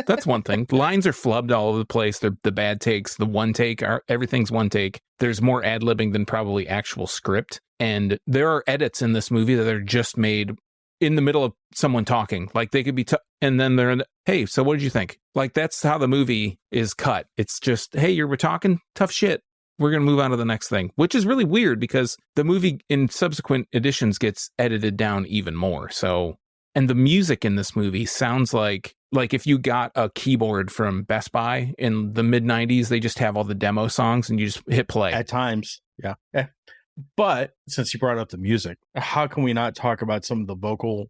That's one thing. Lines are flubbed all over the place. They're the bad takes, the one take, everything's one take. There's more ad-libbing than probably actual script. And there are edits in this movie that are just made in the middle of someone talking. Like they could be, and then they're, hey, so what did you think? Like that's how the movie is cut. It's just, hey, we're talking tough shit. We're going to move on to the next thing, which is really weird because the movie in subsequent editions gets edited down even more. So, and the music in this movie sounds like if you got a keyboard from Best Buy in the mid 90s, they just have all the demo songs and you just hit play. At times. Yeah. But since you brought up the music, how can we not talk about some of the vocal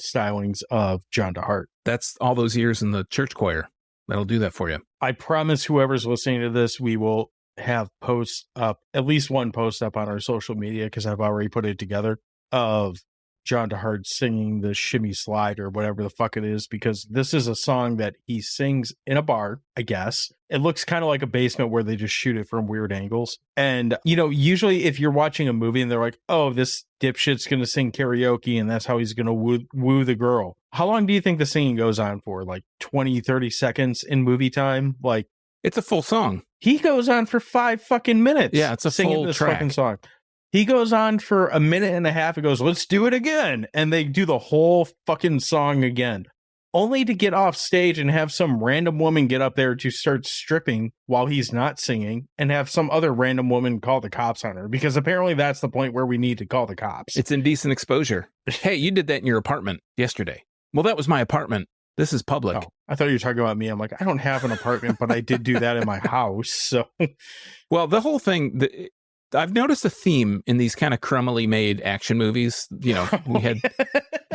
stylings of John DeHart? That's all those years in the church choir. That'll do that for you. I promise whoever's listening to this, we will have posts up, at least one post up on our social media, because I've already put it together, of John DeHart singing the Shimmy Slide or whatever the fuck it is, because this is a song that he sings in a bar, I guess. It looks kind of like a basement where they just shoot it from weird angles. And, you know, usually if you're watching a movie and they're like, oh, this dipshit's going to sing karaoke and that's how he's going to woo the girl. How long do you think the singing goes on for? Like 20, 30 seconds in movie time? Like, it's a full song. He goes on for 5 fucking minutes. Yeah, it's a singing full this track. fucking song. He goes on for a minute and a half. He goes, let's do it again. And they do the whole fucking song again, only to get off stage and have some random woman get up there to start stripping while he's not singing and have some other random woman call the cops on her, because apparently that's the point where we need to call the cops. It's indecent exposure. Hey, you did that in your apartment yesterday. Well, that was my apartment. This is public. Oh, I thought you were talking about me. I'm like, I don't have an apartment, but I did do that in my house. So, well, the whole thing, I've noticed a theme in these kind of crummily made action movies. You know, we had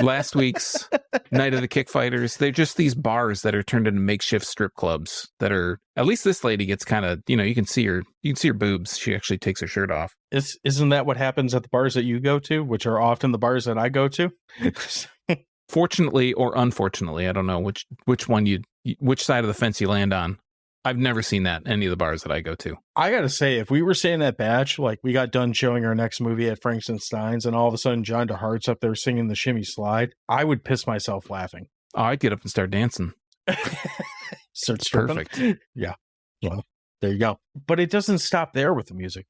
last week's Night of the Kickfighters. They're just these bars that are turned into makeshift strip clubs that are, at least this lady gets kind of, you know, you can see her boobs. She actually takes her shirt off. Isn't that what happens at the bars that you go to, which are often the bars that I go to? Fortunately or unfortunately, I don't know which side of the fence you land on. I've never seen that in any of the bars that I go to. I gotta say, if we were staying at Batch, like we got done showing our next movie at Franks and Stein's, and all of a sudden John DeHart's up there singing the Shimmy Slide, I would piss myself laughing. Oh, I'd get up and start dancing. Starts stripping. Perfect. Yeah. Well, there you go. But it doesn't stop there with the music.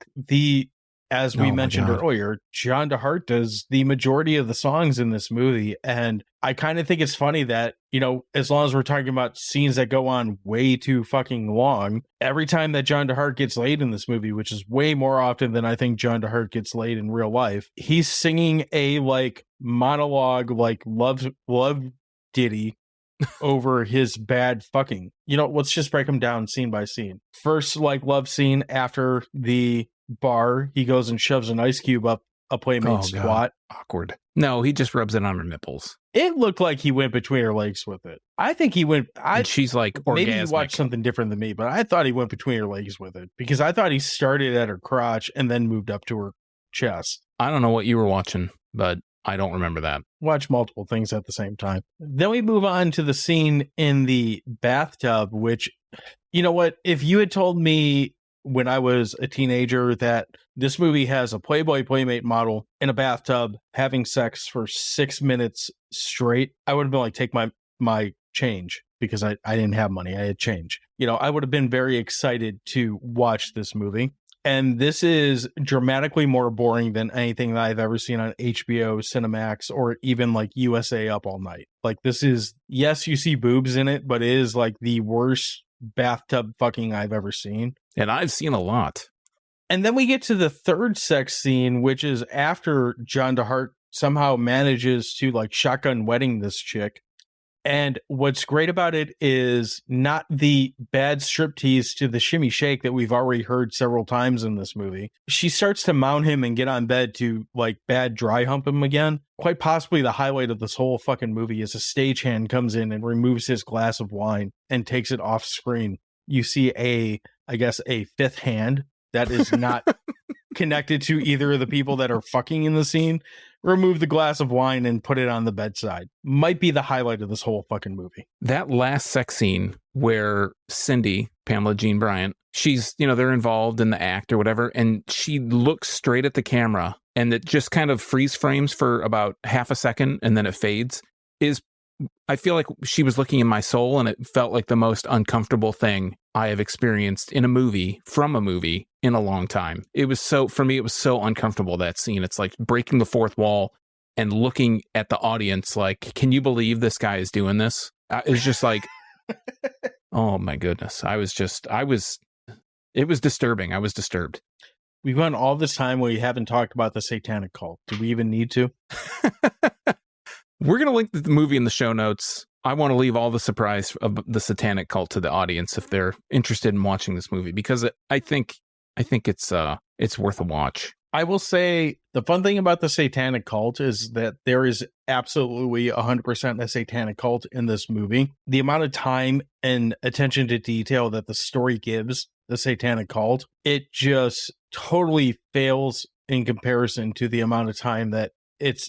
As we Oh my mentioned God. earlier, John DeHart does the majority of the songs in this movie. And I kind of think it's funny that, as long as we're talking about scenes that go on way too fucking long, every time that John DeHart gets laid in this movie, which is way more often than I think John DeHart gets laid in real life, he's singing a monologue, love ditty over his bad fucking. Let's just break them down scene by scene. First, love scene after the bar, he goes and shoves an ice cube up a playmate's twat. Awkward. No, he just rubs it on her nipples. It looked like he went between her legs with it. I think he went. And she's like orgasmic. Maybe you watched something different than me, but I thought he went between her legs with it because I thought he started at her crotch and then moved up to her chest. I don't know what you were watching, but I don't remember that. Watch multiple things at the same time. Then we move on to the scene in the bathtub, which, you know what? If you had told me when I was a teenager that this movie has a Playboy Playmate model in a bathtub having sex for 6 minutes straight, I would have been like, take my change, because I didn't have money. I had change. I would have been very excited to watch this movie. And this is dramatically more boring than anything that I've ever seen on HBO, Cinemax, or even USA Up All Night. This is, yes, you see boobs in it, but it is the worst bathtub fucking I've ever seen. And I've seen a lot. And then we get to the third sex scene, which is after John DeHart somehow manages to shotgun wedding this chick. And what's great about it is not the bad striptease to the shimmy shake that we've already heard several times in this movie. She starts to mount him and get on bed to bad dry hump him again. Quite possibly the highlight of this whole fucking movie is a stagehand comes in and removes his glass of wine and takes it off screen. You see a fifth hand that is not connected to either of the people that are fucking in the scene. Remove the glass of wine and put it on the bedside. Might be the highlight of this whole fucking movie. That last sex scene where Cindy, Pamela Jean Bryant, she's, they're involved in the act or whatever, and she looks straight at the camera and it just kind of freeze frames for about half a second and then it fades. I feel like she was looking in my soul, and it felt like the most uncomfortable thing I have experienced in a movie, from a movie, in a long time. For me, it was so uncomfortable, that scene. It's like breaking the fourth wall and looking at the audience can you believe this guy is doing this? It's just oh my goodness. It was disturbing. I was disturbed. We've gone all this time where we haven't talked about the Satanic cult. Do we even need to? We're going to link the movie in the show notes. I want to leave all the surprise of the Satanic cult to the audience if they're interested in watching this movie, because I think it's worth a watch. I will say the fun thing about the Satanic cult is that there is absolutely 100% a Satanic cult in this movie. The amount of time and attention to detail that the story gives the Satanic cult, it just totally fails in comparison to the amount of time that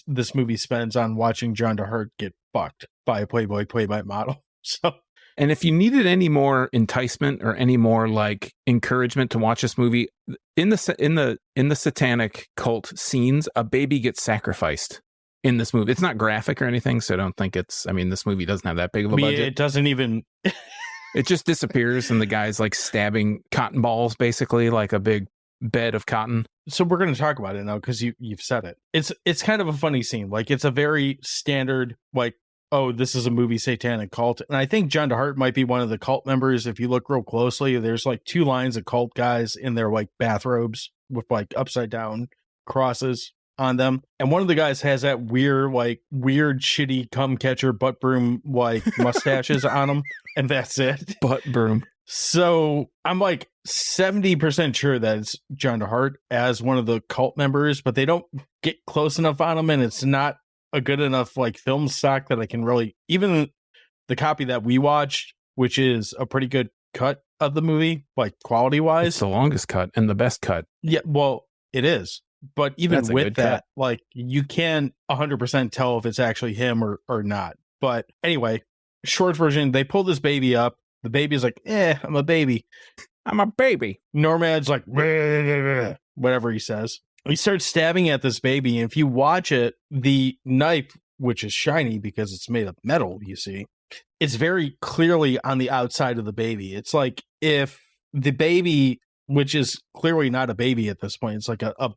this movie spends on watching John DeHart get fucked by a Playboy Playmate model. So, and if you needed any more enticement or any more encouragement to watch this movie, in the Satanic cult scenes, a baby gets sacrificed in this movie. It's not graphic or anything, so I don't think this movie doesn't have that big of a budget. It doesn't even. It just disappears, and the guy's stabbing cotton balls, basically, like a big bed of cotton. So we're going to talk about it now because you've said it. It's kind of a funny scene. It's a very standard, oh, this is a movie Satanic cult. And I think John DeHart might be one of the cult members. If you look real closely, there's 2 lines of cult guys in their bathrobes with upside down crosses on them. And one of the guys has that weird shitty cum catcher butt broom mustaches on him. And that's it. Butt broom. So I'm 70% sure that it's John DeHart as one of the cult members, but they don't get close enough on him, and it's not a good enough film stock that I can really, even the copy that we watched, which is a pretty good cut of the movie, quality wise. It's the longest cut and the best cut. Yeah, well, it is. But even with that, you can 100% tell if it's actually him or not. But anyway, short version, they pull this baby up. The baby's I'm a baby. I'm a baby. Normad's whatever he says. He starts stabbing at this baby. And if you watch it, the knife, which is shiny because it's made of metal, you see, it's very clearly on the outside of the baby. It's like if the baby, which is clearly not a baby at this point, it's like a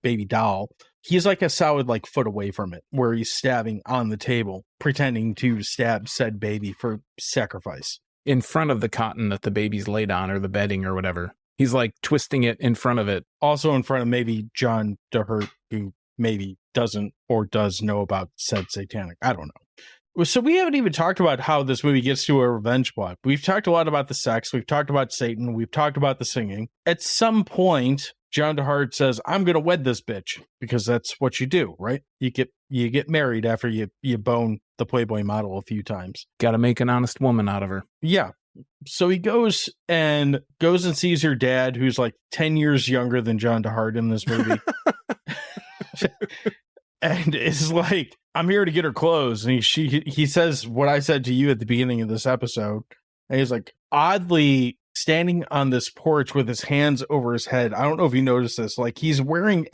baby doll. He's like a solid like foot away from it, where he's stabbing on the table, pretending to stab said baby for sacrifice. In front of the cotton that the baby's laid on, or the bedding or whatever. He's like twisting it in front of it. Also in front of maybe John DeHurt, who maybe doesn't or does know about said Satanic. I don't know. So we haven't even talked about how this movie gets to a revenge plot. We've talked a lot about the sex. We've talked about Satan. We've talked about the singing. At some point, John DeHart says, I'm going to wed this bitch, because that's what you do, right? You get married after you bone the Playboy model a few times. Got to make an honest woman out of her. Yeah. So he goes and sees her dad, who's like 10 years younger than John DeHart in this movie. And is like, I'm here to get her clothes. And he says what I said to you at the beginning of this episode. And he's like, oddly standing on this porch with his hands over his head. I don't know if you noticed this. Like, he's wearing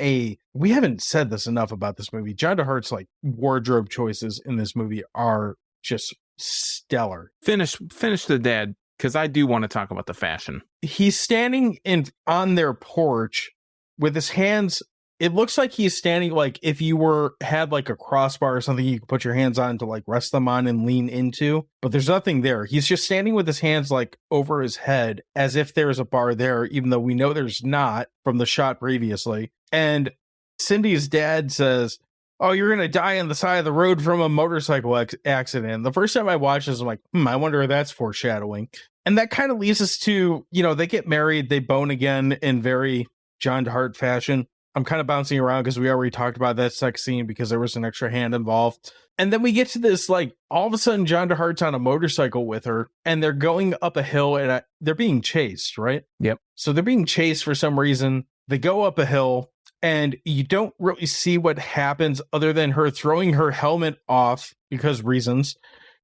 we haven't said this enough about this movie. John DeHart's like wardrobe choices in this movie are just stellar. Finish the dad, because I do want to talk about the fashion. He's standing on their porch with his hands. It looks like he's standing like if you had like a crossbar or something you could put your hands on to like rest them on and lean into, but there's nothing there. He's just standing with his hands like over his head as if there's a bar there, even though we know there's not from the shot previously. And Cindy's dad says, oh, you're going to die on the side of the road from a motorcycle accident. The first time I watched this, I'm like, I wonder if that's foreshadowing. And that kind of leads us to, they get married, they bone again in very John DeHart fashion. I'm kind of bouncing around because we already talked about that sex scene because there was an extra hand involved. And then we get to this, like, all of a sudden John DeHart's on a motorcycle with her and they're going up a hill and they're being chased, right? Yep. So they're being chased for some reason. They go up a hill and you don't really see what happens other than her throwing her helmet off because reasons.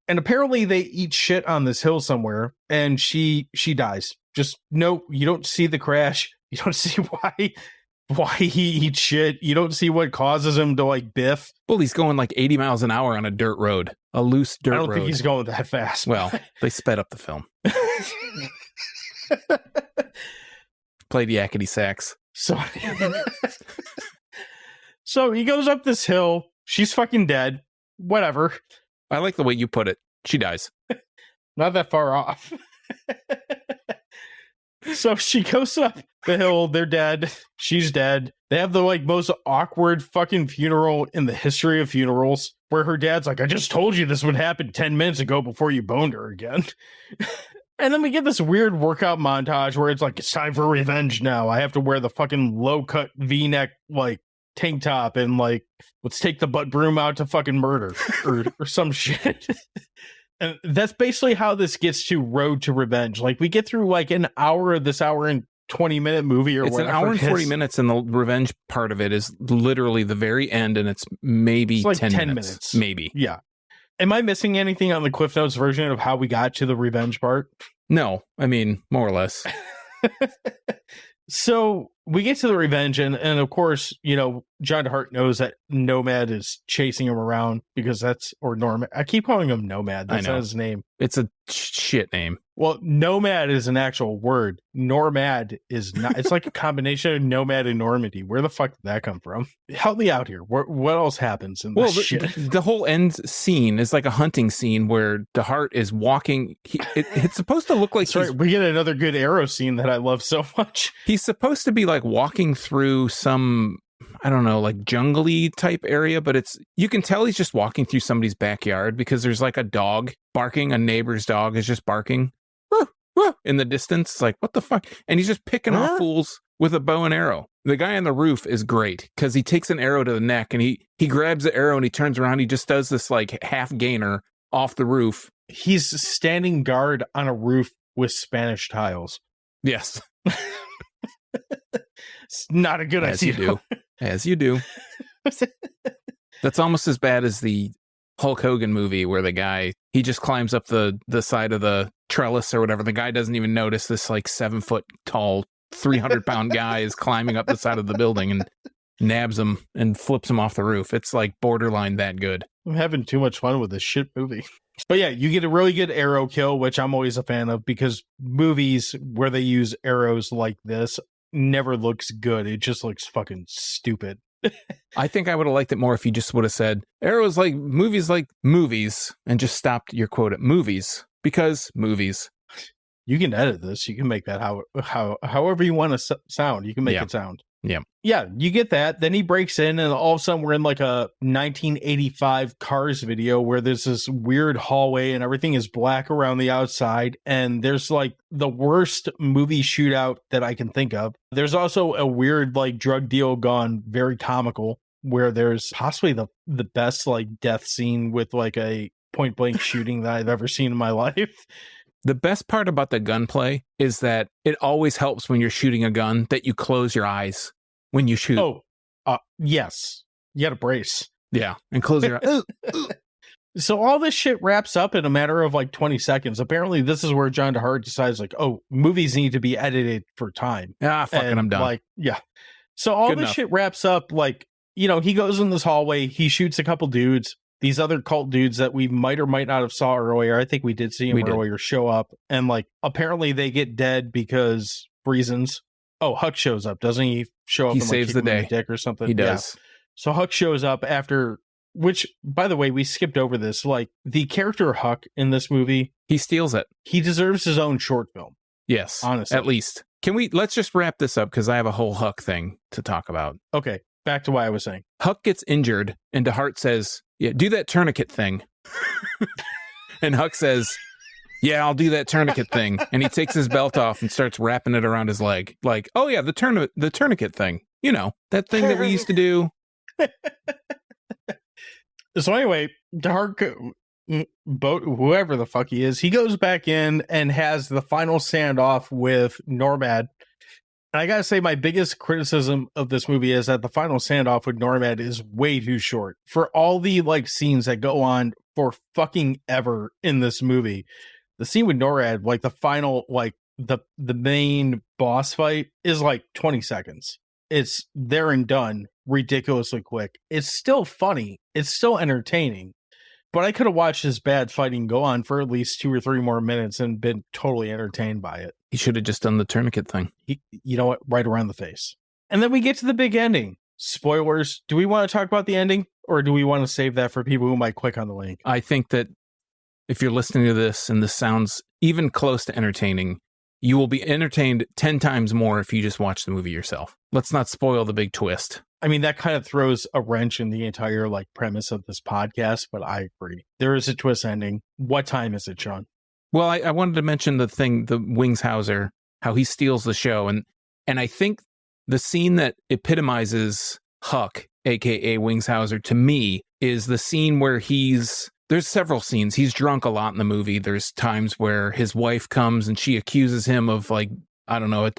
And apparently they eat shit on this hill somewhere and she dies. Just no, you don't see the crash. You don't see why he eats shit. You don't see what causes him to like biff. Well, he's going like 80 miles an hour on a dirt road, a loose dirt road. I don't think he's going that fast. Well, they sped up the film. Play the yakety sax. So he goes up this hill. She's fucking dead. Whatever. I like the way you put it. She dies. Not that far off. So she goes up the hill. They're dead. She's dead. They have the like most awkward fucking funeral in the history of funerals, where her dad's like, I just told you this would happen 10 minutes ago before you boned her again. And then we get this weird workout montage where it's like, it's time for revenge now. I have to wear the fucking low cut V-neck like tank top and like, let's take the butt broom out to fucking murder or some shit. And that's basically how this gets to Road to Revenge. Like, we get through like an hour of this hour and 20-minute movie or whatever. It's an hour and 40 minutes, and the revenge part of it is literally the very end, and it's maybe like 10 minutes. Maybe. Yeah. Am I missing anything on the Cliff Notes version of how we got to the revenge part? No. I mean, more or less. So we get to the revenge, and of course, John DeHart knows that Nomad is chasing him around because Nomad. I keep calling him Nomad. That's not his name. It's a shit name. Well, Nomad is an actual word. Normad is not. It's like a combination of Nomad and Normandy. Where the fuck did that come from? Help me out here. What else happens in this shit? The whole end scene is like a hunting scene where DeHart is walking. It's supposed to look like we get another good arrow scene that I love so much. He's supposed to be like walking through some, I don't know, like jungly type area, but you can tell he's just walking through somebody's backyard because there's like a dog barking. A neighbor's dog is just barking in the distance. It's like, what the fuck? And he's just picking off fools with a bow and arrow. The guy on the roof is great because he takes an arrow to the neck and he grabs the arrow and he turns around. He just does this like half gainer off the roof. He's standing guard on a roof with Spanish tiles. Yes. It's not a good idea. As you do. That's almost as bad as the Hulk Hogan movie where the guy, he just climbs up the side of the trellis or whatever. The guy doesn't even notice this like 7 foot tall, 300-pound guy is climbing up the side of the building, and nabs him and flips him off the roof. It's like borderline that good. I'm having too much fun with this shit movie. But yeah, you get a really good arrow kill, which I'm always a fan of, because movies where they use arrows like this never looks good. It just looks fucking stupid. I think I would have liked it more if you just would have said arrows like movies and just stopped your quote at movies, because movies. You can edit this. You can make that however you want to sound. You can make it sound. Yeah, you get that. Then he breaks in, and all of a sudden we're in like a 1985 Cars video where there's this weird hallway and everything is black around the outside. And there's like the worst movie shootout that I can think of. There's also a weird like drug deal gone very comical, where there's possibly the best like death scene with like a point blank shooting that I've ever seen in my life. The best part about the gunplay is that it always helps when you're shooting a gun that you close your eyes when you shoot. Oh, yes. You got to brace. Yeah, and close your eyes. So all this shit wraps up in a matter of like 20 seconds. Apparently, this is where John DeHart decides like, oh, movies need to be edited for time. Fucking I'm done. Like, yeah. So all this shit wraps up like, you know, he goes in this hallway, he shoots a couple dudes. These other cult dudes that we might or might not have saw earlier, I think we did see them earlier, show up. And like, apparently they get dead because reasons. Oh, Huck shows up. Doesn't he show up? He and saves like, the day. Dick or something? He does. Yeah. So Huck shows up after, which, by the way, we skipped over this. Like, the character Huck in this movie, he steals it. He deserves his own short film. Yes. Honestly. At least. Let's just wrap this up because I have a whole Huck thing to talk about. Okay. Back to what I was saying. Huck gets injured and DeHart says, yeah, do that tourniquet thing. And Huck says, yeah, I'll do that tourniquet thing. And he takes his belt off and starts wrapping it around his leg. Like, oh yeah, the tourniquet thing. You know, that thing that we used to do. So anyway, DeHart, whoever the fuck he is, he goes back in and has the final standoff with Normad. And I gotta say, my biggest criticism of this movie is that the final standoff with Normad is way too short for all the like scenes that go on for fucking ever in this movie. The scene with Normad, like the final, like the main boss fight, is like 20 seconds. It's there and done ridiculously quick. It's still funny. It's still entertaining. But I could have watched this bad fighting go on for at least 2 or 3 more minutes and been totally entertained by it. He should have just done the tourniquet thing. You know what? Right around the face. And then we get to the big ending. Spoilers. Do we want to talk about the ending? Or do we want to save that for people who might click on the link? I think that if you're listening to this and this sounds even close to entertaining, you will be entertained 10 times more if you just watch the movie yourself. Let's not spoil the big twist. I mean, that kind of throws a wrench in the entire like premise of this podcast, but I agree. There is a twist ending. What time is it, Sean? Well, I wanted to mention the Wingshauser, how he steals the show. And I think the scene that epitomizes Huck, a.k.a. Wingshauser, to me, is the scene where there's several scenes. He's drunk a lot in the movie. There's times where his wife comes and she accuses him of, like, I don't know,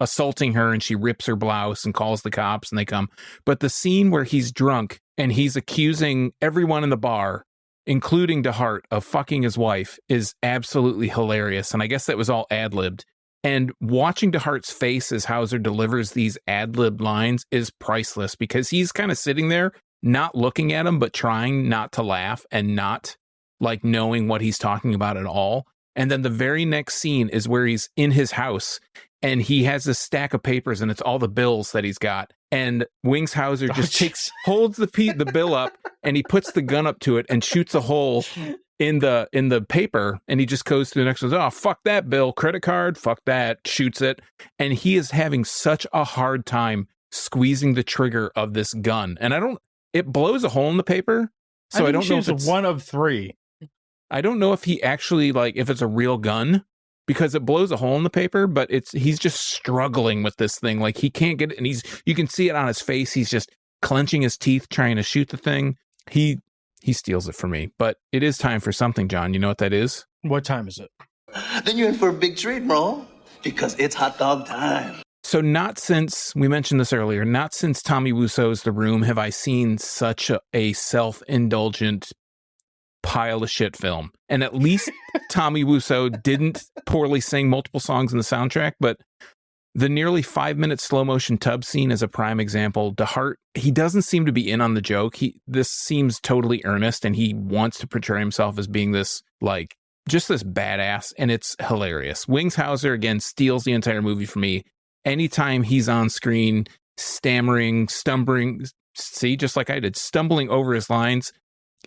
assaulting her, and she rips her blouse and calls the cops and they come. But the scene where he's drunk and he's accusing everyone in the bar, including DeHart, of fucking his wife is absolutely hilarious. And I guess that was all ad-libbed. And watching DeHart's face as Hauser delivers these ad-libbed lines is priceless, because he's kind of sitting there not looking at him, but trying not to laugh and not like knowing what he's talking about at all. And then the very next scene is where he's in his house and he has this stack of papers and it's all the bills that he's got. And Wingshauser just holds the bill up and he puts the gun up to it and shoots a hole in the paper, and he just goes to the next one. Oh, fuck that bill, credit card, fuck that, shoots it. And he is having such a hard time squeezing the trigger of this gun. And it blows a hole in the paper. So I don't know if it's one of 3. I don't know if he actually, like, if it's a real gun, because it blows a hole in the paper, but he's just struggling with this thing. Like, he can't get it, and you can see it on his face. He's just clenching his teeth trying to shoot the thing. He steals it for me. But it is time for something, John. You know what that is? What time is it? Then you're in for a big treat, bro, because it's hot dog time. So not since, we mentioned this earlier, not since Tommy Wiseau's The Room have I seen such a self-indulgent pile of shit film. And at least Tommy Wiseau didn't poorly sing multiple songs in the soundtrack, but The nearly 5-minute slow motion tub scene is a prime example. DeHart, he doesn't seem to be in on the joke. This seems totally earnest, and he wants to portray himself as being this, like, just this badass, and it's hilarious. Wings Hauser, again, steals the entire movie for me. Anytime he's on screen, stammering, stumbling, see, just like I did, stumbling over his lines,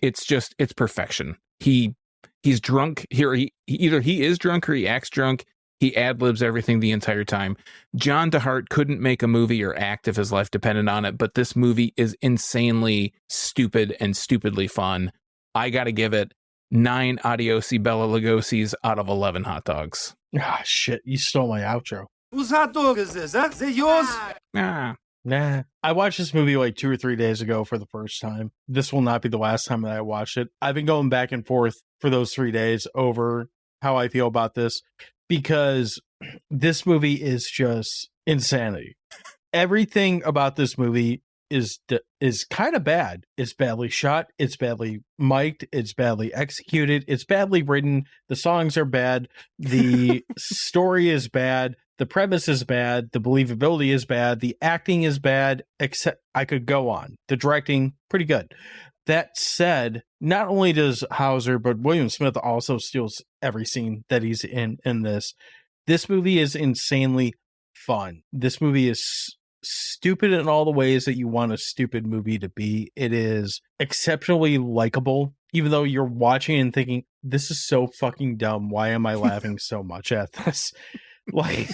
it's perfection. He's drunk here. Either he is drunk or he acts drunk. He ad-libs everything the entire time. John DeHart couldn't make a movie or act if his life depended on it, but this movie is insanely stupid and stupidly fun. I got to give it 9 Adiosi Bella Lugosi's out of 11 hot dogs. Ah, shit. You stole my outro. Whose hot dog is this, huh? Is it yours? Nah. I watched this movie like 2 or 3 days ago for the first time. This will not be the last time that I watched it. I've been going back and forth for those 3 days over how I feel about this, because this movie is just insanity. Everything about this movie is kind of bad. It's badly shot. It's badly mic'd. It's badly executed. It's badly written. The songs are bad. The story is bad. The premise is bad. The believability is bad. The acting is bad, except I could go on. The directing, pretty good. That said, not only does Hauser, but William Smith also steals every scene that he's in this. This movie is insanely fun. This movie is stupid in all the ways that you want a stupid movie to be. It is exceptionally likable, even though you're watching and thinking, this is so fucking dumb. Why am I laughing so much at this? Like,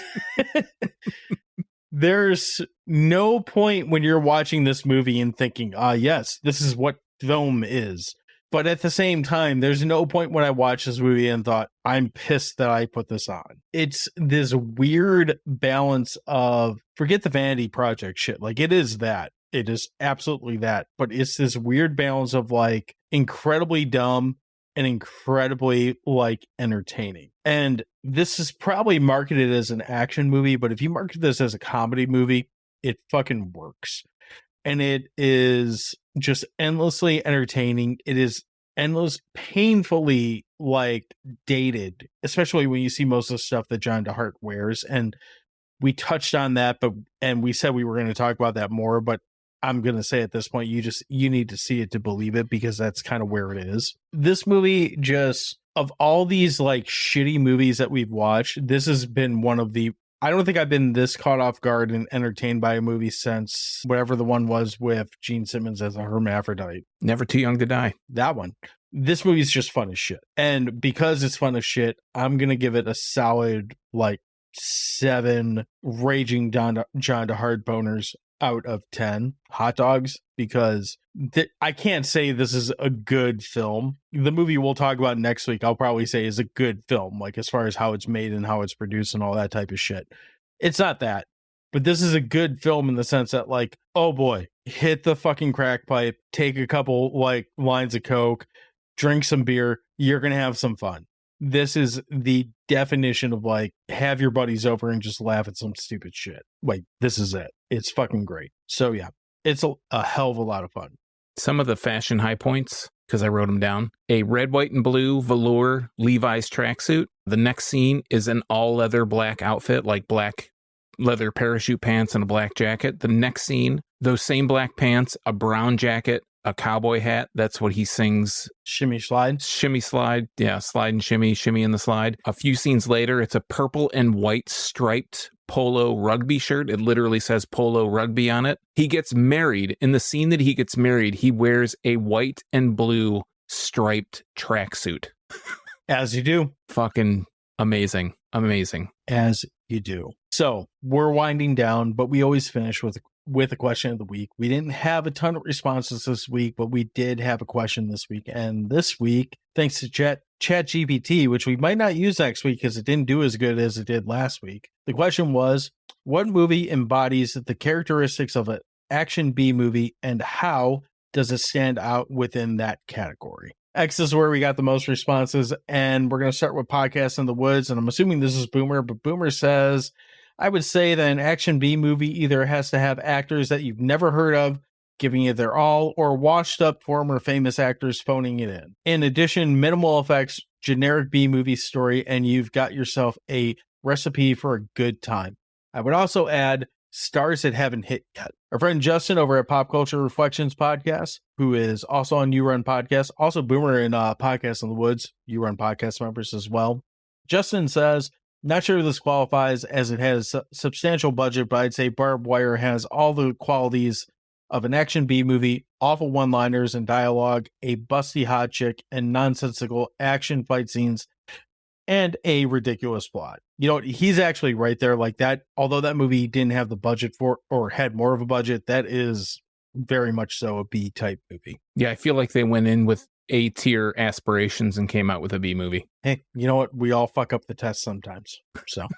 there's no point when you're watching this movie and thinking, yes, this is what film is. But at the same time, there's no point when I watched this movie and thought, I'm pissed that I put this on. It's this weird balance of, forget the vanity project shit. Like, it is that. It is absolutely that. But it's this weird balance of, like, incredibly dumb and incredibly, like, entertaining. And this is probably marketed as an action movie, but if you market this as a comedy movie, it fucking works. And it is just endlessly entertaining. It is painfully, like, dated, especially when you see most of the stuff that John DeHart wears. And we touched on that, and we said we were going to talk about that more, but I'm going to say at this point, you need to see it to believe it, because that's kind of where it is. This movie, just, of all these, like, shitty movies that we've watched, this has been one of the, I don't think I've been this caught off guard and entertained by a movie since whatever the one was with Gene Simmons as a hermaphrodite. Never Too Young to Die. That one. This movie's just fun as shit. And because it's fun as shit, I'm going to give it a solid, like, 7 raging John DeHart boners out of 10 hot dogs, because I can't say this is a good film. The movie we'll talk about next week, I'll probably say is a good film, like, as far as how it's made and how it's produced and all that type of shit. It's not that, but this is a good film in the sense that, like, oh boy, hit the fucking crack pipe, take a couple, like, lines of Coke, drink some beer, you're gonna have some fun. This is the definition of, like, have your buddies over and just laugh at some stupid shit. Like, this is it. It's fucking great. So yeah, it's a hell of a lot of fun. Some of the fashion high points, because I wrote them down. A red, white, and blue velour Levi's tracksuit. The next scene is an all leather black outfit, like black leather parachute pants and a black jacket. The next scene, those same black pants, a brown jacket, a cowboy hat. That's what he sings. Shimmy slide. Shimmy slide. Yeah, slide and shimmy, shimmy in the slide. A few scenes later, it's a purple and white striped polo rugby shirt. It literally says polo rugby on it. He gets married. In the scene that he gets married, he wears a white and blue striped tracksuit. As you do. Fucking amazing. Amazing. As you do. So we're winding down, but we always finish with a question of the week. We didn't have a ton of responses this week, but we did have a question this week. And this week, thanks to ChatGPT, which we might not use next week because it didn't do as good as it did last week. The question was, what movie embodies the characteristics of an action B movie, and how does it stand out within that category? X is where we got the most responses, and we're going to start with Podcast in the Woods, and I'm assuming this is Boomer, but Boomer says, I would say that an action B movie either has to have actors that you've never heard of giving it their all, or washed up former famous actors phoning it in. In addition, minimal effects, generic B movie story, and you've got yourself a recipe for a good time. I would also add stars that haven't hit yet. Our friend Justin over at Pop Culture Reflections Podcast, who is also on You Run Podcast, also Boomer in Podcast in the Woods, You Run Podcast members as well. Justin says, not sure this qualifies as it has substantial budget, but I'd say Barbed Wire has all the qualities of an action B movie, awful one-liners and dialogue, a busty hot chick, and nonsensical action fight scenes, and a ridiculous plot. You know, he's actually right there like that. Although that movie didn't have the budget for, or had more of a budget, that is very much so a B type movie. Yeah, I feel like they went in with A tier aspirations and came out with a B movie. Hey, you know what? We all fuck up the test sometimes. So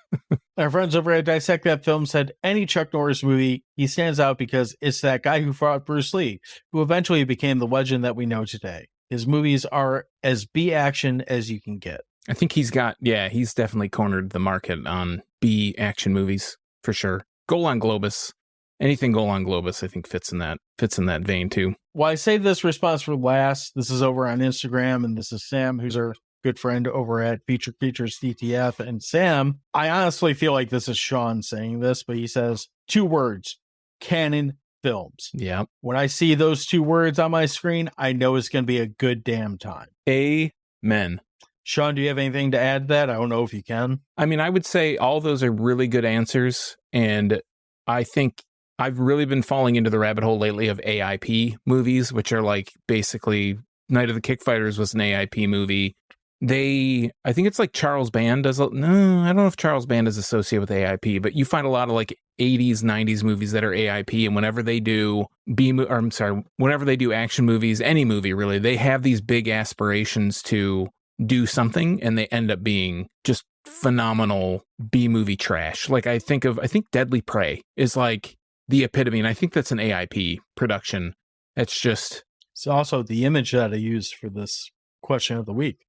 our friends over at Dissect That Film said any Chuck Norris movie, he stands out because it's that guy who fought Bruce Lee, who eventually became the legend that we know today. His movies are as B action as you can get. I think he's definitely cornered the market on B action movies for sure. Golan Globus, anything Golan Globus, I think fits in that vein too. Well, I saved this response for last. This is over on Instagram, and this is Sam, who's our good friend over at Feature Creatures DTF. And Sam, I honestly feel like this is Sean saying this, but he says 2 words: canon films. Yeah. When I see those 2 words on my screen, I know it's going to be a good damn time. Amen. Sean, do you have anything to add to that? I don't know if you can. I mean, I would say all those are really good answers. And I think I've really been falling into the rabbit hole lately of AIP movies, which are like basically Night of the Kickfighters was an AIP movie. I think it's like Charles Band does. No, I don't know if Charles Band is associated with AIP, but you find a lot of like 80s, 90s movies that are AIP. And whenever they do whenever they do action movies, any movie really, they have these big aspirations to do something and they end up being just phenomenal B movie trash. Like I think Deadly Prey is like the epitome, and I think that's an AIP production. It's just, it's also the image that I used for this question of the week.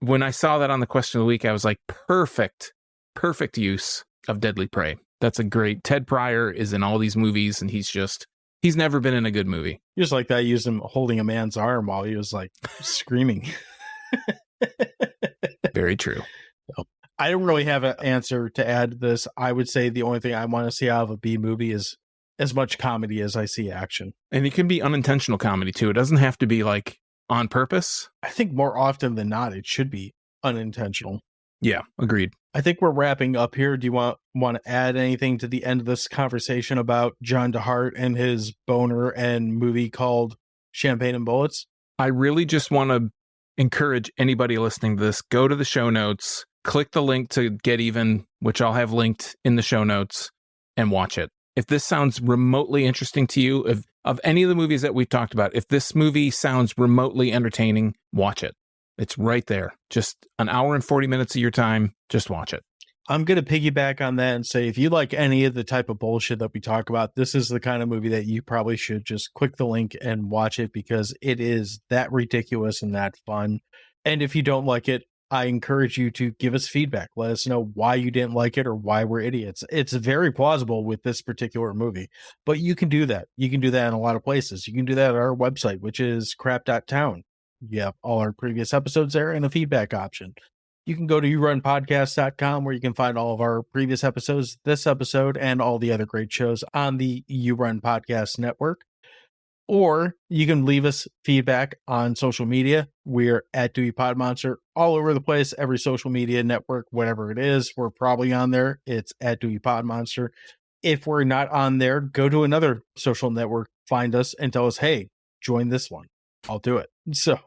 When I saw that on the question of the week, I was like, perfect use of Deadly Prey. That's a great, Ted Pryor is in all these movies and he's never been in a good movie. Just like that, I used him holding a man's arm while he was like screaming. Very true. I don't really have an answer to add to this. I would say the only thing I want to see out of a B movie is as much comedy as I see action. And it can be unintentional comedy too. It doesn't have to be like on purpose. I think more often than not, it should be unintentional. Yeah, agreed. I think we're wrapping up here. Do you want to add anything to the end of this conversation about John DeHart and his boner and movie called Champagne and Bullets? I really just want to encourage anybody listening to this, go to the show notes, click the link to Get Even, which I'll have linked in the show notes, and watch it. If this sounds remotely interesting to you, of any of the movies that we've talked about, if this movie sounds remotely entertaining, watch it. It's right there. Just an hour and 40 minutes of your time. Just watch it. I'm going to piggyback on that and say, if you like any of the type of bullshit that we talk about, this is the kind of movie that you probably should just click the link and watch it, because it is that ridiculous and that fun. And if you don't like it, I encourage you to give us feedback. Let us know why you didn't like it or why we're idiots. It's very plausible with this particular movie, but you can do that. You can do that in a lot of places. You can do that at our website, which is crap.town. You have all our previous episodes there and a feedback option. You can go to yourunpodcast.com where you can find all of our previous episodes, this episode, and all the other great shows on the You Run Podcast Network. Or you can leave us feedback on social media. We're at Dewey Pod Monster all over the place, every social media network, whatever it is, we're probably on there. It's at Dewey Pod Monster. If we're not on there, go to another social network, find us, and tell us, hey, join this one. I'll do it. So,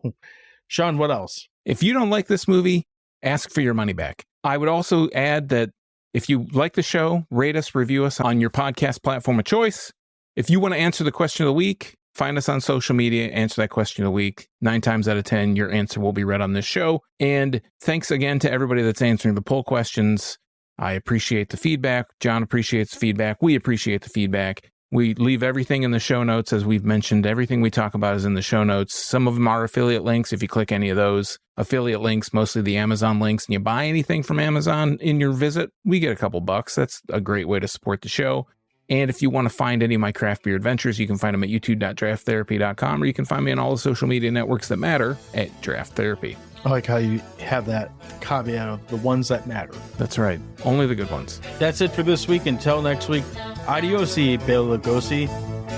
Sean, what else? If you don't like this movie, ask for your money back. I would also add that if you like the show, rate us, review us on your podcast platform of choice. If you want to answer the question of the week, find us on social media, answer that question of the week. 9 times out of 10, your answer will be read on this show. And thanks again to everybody that's answering the poll questions. I appreciate the feedback. John appreciates the feedback. We appreciate the feedback. We leave everything in the show notes. As we've mentioned, everything we talk about is in the show notes. Some of them are affiliate links. If you click any of those affiliate links, mostly the Amazon links, and you buy anything from Amazon in your visit, we get a couple bucks. That's a great way to support the show. And if you want to find any of my craft beer adventures, you can find them at youtube.drafttherapy.com, or you can find me on all the social media networks that matter at Draft Therapy. I like how you have that caveat of the ones that matter. That's right. Only the good ones. That's it for this week. Until next week, adiosi, Belagosi.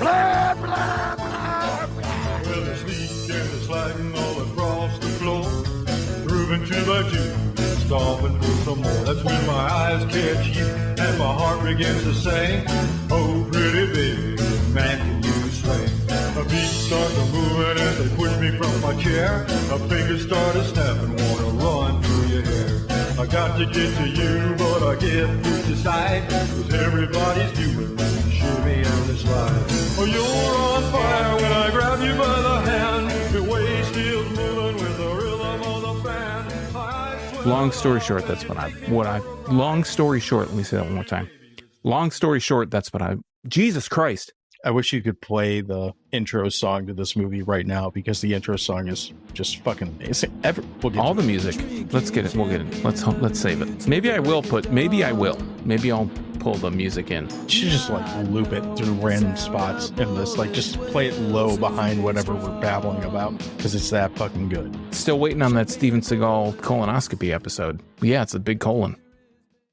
Well, it's leaking and it's sliding all across the floor. Grooving to the tune, stomping for some more. That's when my eyes catch you and my heart begins to sing. Oh, pretty baby, man, can you swing? My feet start to moving as they push me from my chair. My fingers started snapping, wanna run through your hair. I got to get to you, but I can't push aside, 'cause everybody's doing the shimmy and the slide. Oh, you're on fire when I grab you by the hand. The waist is moving with the rhythm of the band. Long story short, that's long story short, let me say that one more time. Long story short, that's what Jesus Christ. I wish you could play the intro song to this movie right now, because the intro song is just fucking amazing. We'll get All the music. Let's get it. We'll get it. Let's save it. Maybe I will. Maybe I'll pull the music in. You should just like loop it through random spots in this, like just play it low behind whatever we're babbling about, because it's that fucking good. Still waiting on that Steven Seagal colonoscopy episode. Yeah, it's a big colon.